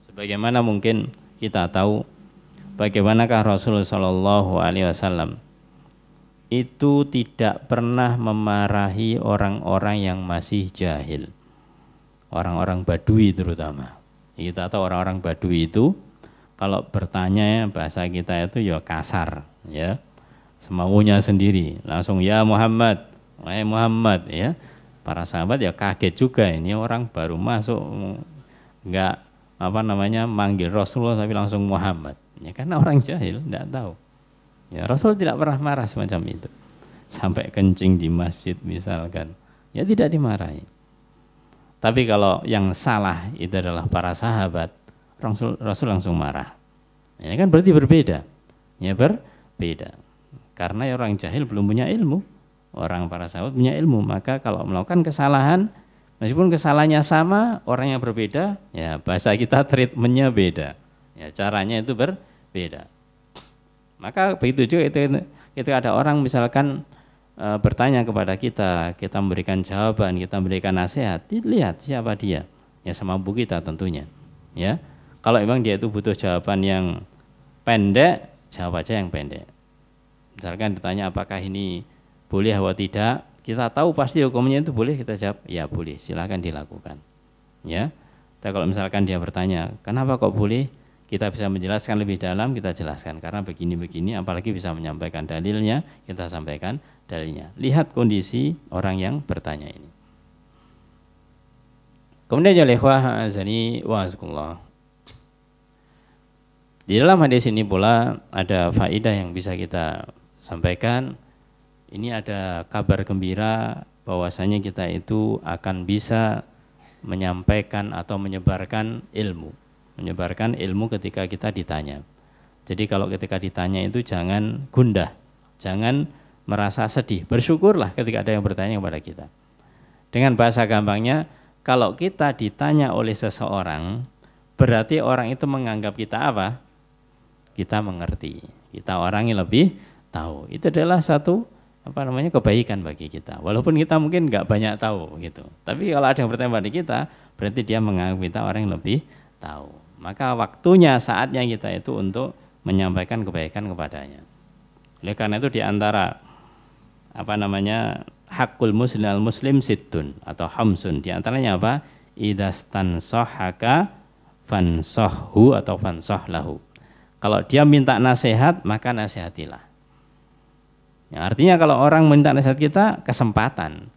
Sebagaimana mungkin kita tahu bagaimanakah Rasulullah SAW itu tidak pernah memarahi orang-orang yang masih jahil, orang-orang Badui terutama. Kita tahu orang-orang Badui itu kalau bertanya bahasa kita itu ya kasar, ya semaunya sendiri, langsung ya Muhammad, wahai Muhammad, ya. Para sahabat ya kaget juga, ini orang baru masuk enggak manggil Rasulullah tapi langsung Muhammad, ya karena orang jahil tidak tahu. Ya, Rasul tidak pernah marah semacam itu. Sampai kencing di masjid misalkan, ya tidak dimarahi. Tapi kalau yang salah itu adalah para sahabat, Rasul langsung marah. Ya kan berarti berbeda. Ya berbeda. Karena orang jahil belum punya ilmu, orang para sahabat punya ilmu. Maka kalau melakukan kesalahan, meskipun kesalahannya sama, orang yang berbeda, ya bahasa kita treatmentnya beda. Ya, caranya itu berbeda. Maka begitu juga itu ada orang misalkan bertanya kepada kita, kita memberikan jawaban, kita memberikan nasihat, lihat siapa dia. Ya semampu kita tentunya. Ya. Kalau memang dia itu butuh jawaban yang pendek, jawab aja yang pendek. Misalkan ditanya apakah ini boleh atau tidak, kita tahu pasti hukumnya itu boleh, kita jawab ya boleh, silakan dilakukan. Ya. Tapi kalau misalkan dia bertanya, kenapa kok boleh? Kita bisa menjelaskan lebih dalam, kita jelaskan karena begini-begini, apalagi bisa menyampaikan dalilnya, kita sampaikan dalilnya. Lihat kondisi orang yang bertanya ini. Kemudian ya ikhwah azani wa azakumullah. Di dalam hadis ini pula ada faedah yang bisa kita sampaikan. Ini ada kabar gembira bahwasanya kita itu akan bisa menyampaikan atau menyebarkan ilmu. Menyebarkan ilmu ketika kita ditanya. Jadi kalau ketika ditanya itu jangan gundah, jangan merasa sedih. Bersyukurlah ketika ada yang bertanya kepada kita. Dengan bahasa gampangnya, kalau kita ditanya oleh seseorang, berarti orang itu menganggap kita apa? Kita mengerti. Kita orang yang lebih tahu. Itu adalah satu kebaikan bagi kita. Walaupun kita mungkin nggak banyak tahu gitu. Tapi kalau ada yang bertanya pada kita, berarti dia menganggap kita orang yang lebih tahu. Maka waktunya, saatnya kita itu untuk menyampaikan kebaikan kepadanya. Oleh karena itu diantara hakul muslim al muslim sittun atau hamsun, diantaranya apa? Idastansahaka fansahhu atau fansahlahu. Kalau dia minta nasihat, maka nasihatilah. Ya, artinya kalau orang minta nasihat kita, kesempatan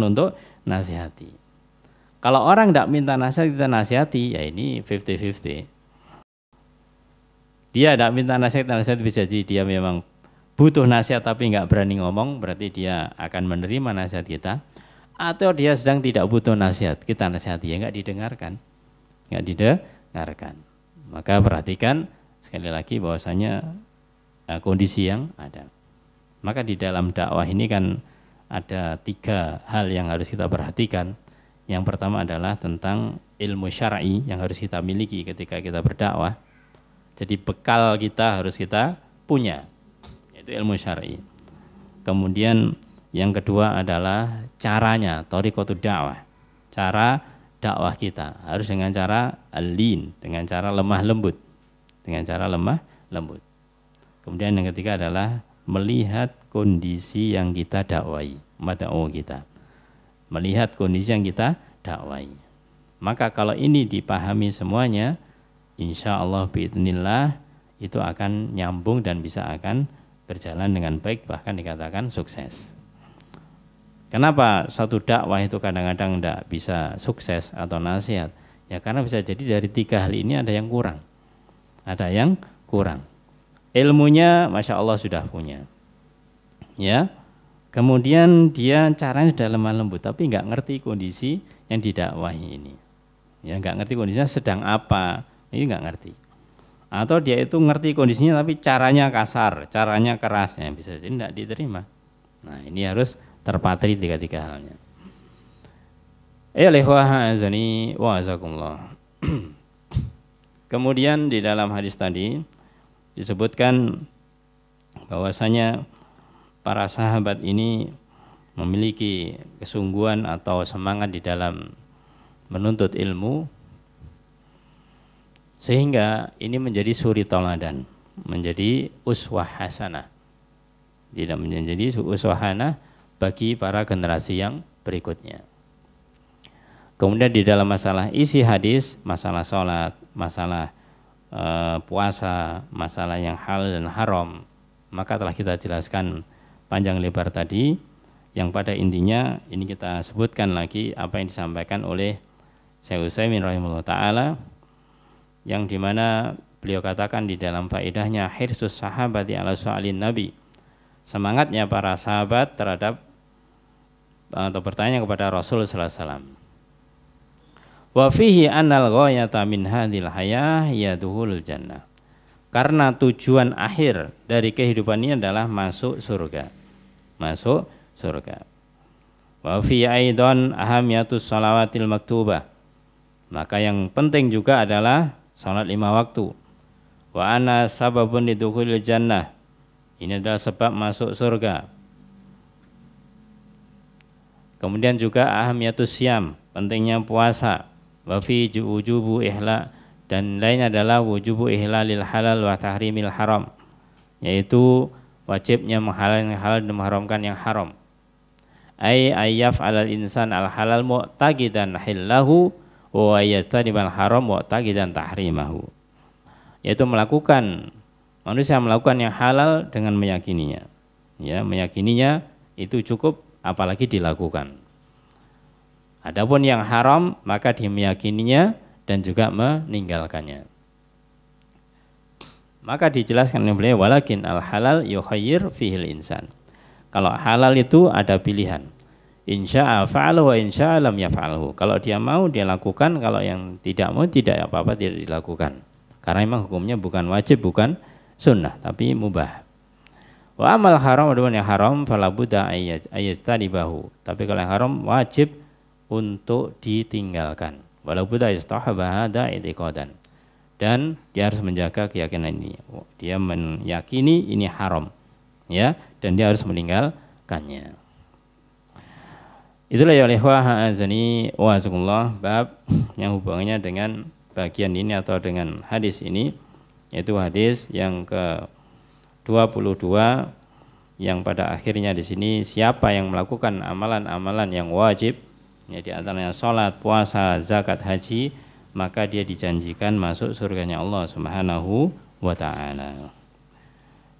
untuk nasihati. Kalau orang tidak minta nasihat, kita nasihati, ya ini 50-50. Dia tidak minta nasihat bisa jadi dia memang butuh nasihat tapi nggak berani ngomong, berarti dia akan menerima nasihat kita. Atau dia sedang tidak butuh nasihat, kita nasihati, ya nggak didengarkan. Maka perhatikan sekali lagi bahwasanya kondisi yang ada. Maka di dalam dakwah ini kan ada 3 hal yang harus kita perhatikan. Yang pertama adalah tentang ilmu syar'i yang harus kita miliki ketika kita berdakwah. Jadi bekal kita harus kita punya, yaitu ilmu syar'i. Kemudian yang kedua adalah caranya, thariqatud dakwah. Cara dakwah kita harus dengan cara al-lin, dengan cara lemah lembut. Kemudian yang ketiga adalah melihat kondisi yang kita dakwai, mad'u kita. Melihat kondisi yang kita dakwai. Maka kalau ini dipahami semuanya, insya Allah biidznillah itu akan nyambung dan bisa akan berjalan dengan baik, bahkan dikatakan sukses. Kenapa suatu dakwah itu kadang-kadang tidak bisa sukses atau nasihat? Ya karena bisa jadi dari 3 hal ini ada yang kurang. Ilmunya Masya Allah sudah punya. Ya. Kemudian dia caranya sudah lemah lembut, tapi nggak ngerti kondisi yang didakwahi ini. Ya nggak ngerti kondisinya sedang apa, ini nggak ngerti. Atau dia itu ngerti kondisinya tapi caranya kasar, caranya keras, ya bisa jadi tidak diterima. Nah ini harus terpatri 3 halnya. Azani wa azakumullah. Kemudian di dalam hadis tadi disebutkan bahwasanya para sahabat ini memiliki kesungguhan atau semangat di dalam menuntut ilmu, sehingga ini menjadi suri tauladan, menjadi uswah hasanah. Tidak menjadi uswah hasanah bagi para generasi yang berikutnya. Kemudian di dalam masalah isi hadis, masalah sholat, masalah puasa, masalah yang halal dan haram, maka telah kita jelaskan panjang lebar tadi, yang pada intinya ini kita sebutkan lagi apa yang disampaikan oleh Syekh Utsaimin rahimahullah ta'ala, yang dimana beliau katakan di dalam faedahnya hirsus sahabati ala su'alin nabi, semangatnya para sahabat terhadap atau bertanya kepada Rasul sallallahu alaihi wasallam. Wa fihi annal ghayata min hadhil hayah yaduhul jannah. Karena tujuan akhir dari kehidupan ini adalah masuk surga. Wa fi aidan ahamiyatus shalawatil maktubah. Maka yang penting juga adalah salat 5 waktu. Wa ana sababun lidukhulil jannah. Ini adalah sebab masuk surga. Kemudian juga ahamiyatus syam, pentingnya puasa. Wa fi wujubu ihla, dan lain adalah wujubu ihlalil halal wa tahrimil haram, yaitu wajibnya menghalalkan yang halal dan mengharamkan yang haram. Ayyaf alal insan al halal mu'taqidan hillahu wa yastanibal haram mu'taqidan tahrimahu, yaitu manusia melakukan yang halal dengan meyakininya. Ya, meyakininya itu cukup, apalagi dilakukan. Adapun yang haram maka dia meyakininya dan juga meninggalkannya. Maka dijelaskan oleh beliau, walakin al halal yukhayyir fihil insan. Kalau halal itu ada pilihan. Insya'a fa'ala wa insya'a lam yaf'alhu. Kalau dia mau dia lakukan, kalau yang tidak mau tidak apa-apa, tidak dilakukan. Karena memang hukumnya bukan wajib, bukan sunnah, tapi mubah. Wa amal haram, adapun yang haram fala budda ayyastanibahu. Tapi kalau yang haram wajib untuk ditinggalkan. Walau budda yastahabba hada i'tiqadan. Dan dia harus menjaga keyakinan ini. Dia meyakini ini haram, ya, dan dia harus meninggalkannya. Itulah ya ikhwah azani wa azakumullah, bab yang hubungannya dengan bagian ini atau dengan hadis ini, yaitu hadis yang ke-22 yang pada akhirnya di sini siapa yang melakukan amalan-amalan yang wajib, ya, di antaranya salat, puasa, zakat, haji, maka dia dijanjikan masuk surganya Allah Subhanahu wa taala.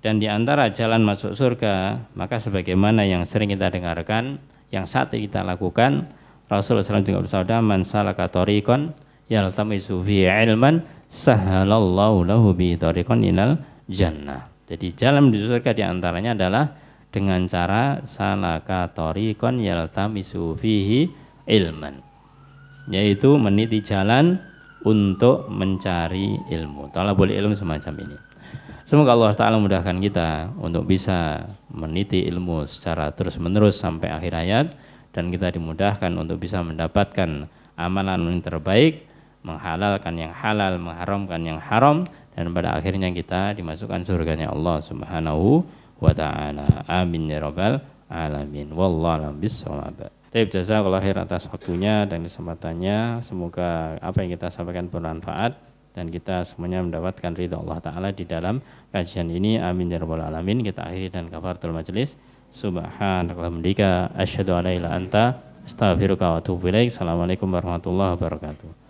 Dan di antara jalan masuk surga, maka sebagaimana yang sering kita dengarkan, yang saat kita lakukan, Rasulullah SAW juga bersabda, man salaka tariqan yaltamisu fi ilman sahalallahu lahu bi tariqan ilal jannah. Jadi jalan menuju surga di antaranya adalah dengan cara salaka tariqan yaltamisu fihi ilman, yaitu meniti jalan untuk mencari ilmu, talabul ilmu semacam ini. Semoga Allah Ta'ala mudahkan kita untuk bisa meniti ilmu secara terus menerus sampai akhir hayat, dan kita dimudahkan untuk bisa mendapatkan amalan yang terbaik, menghalalkan yang halal, mengharamkan yang haram, dan pada akhirnya kita dimasukkan surganya Allah Subhanahu wa ta'ala. Amin ya rabbal alamin. Wallahu a'lam bishawab. Baik, jazakallahu khair atas waktunya dan kesempatannya. Semoga apa yang kita sampaikan bermanfaat dan kita semuanya mendapatkan ridha Allah Ta'ala di dalam kajian ini. Amin ya rabbal alamin. Kita akhiri dan kafaratul majelis. Subhanakallahumma asyhadu an la ilaha illa anta astaghfiruka wa atubu ilaik. Assalamualaikum warahmatullahi wabarakatuh.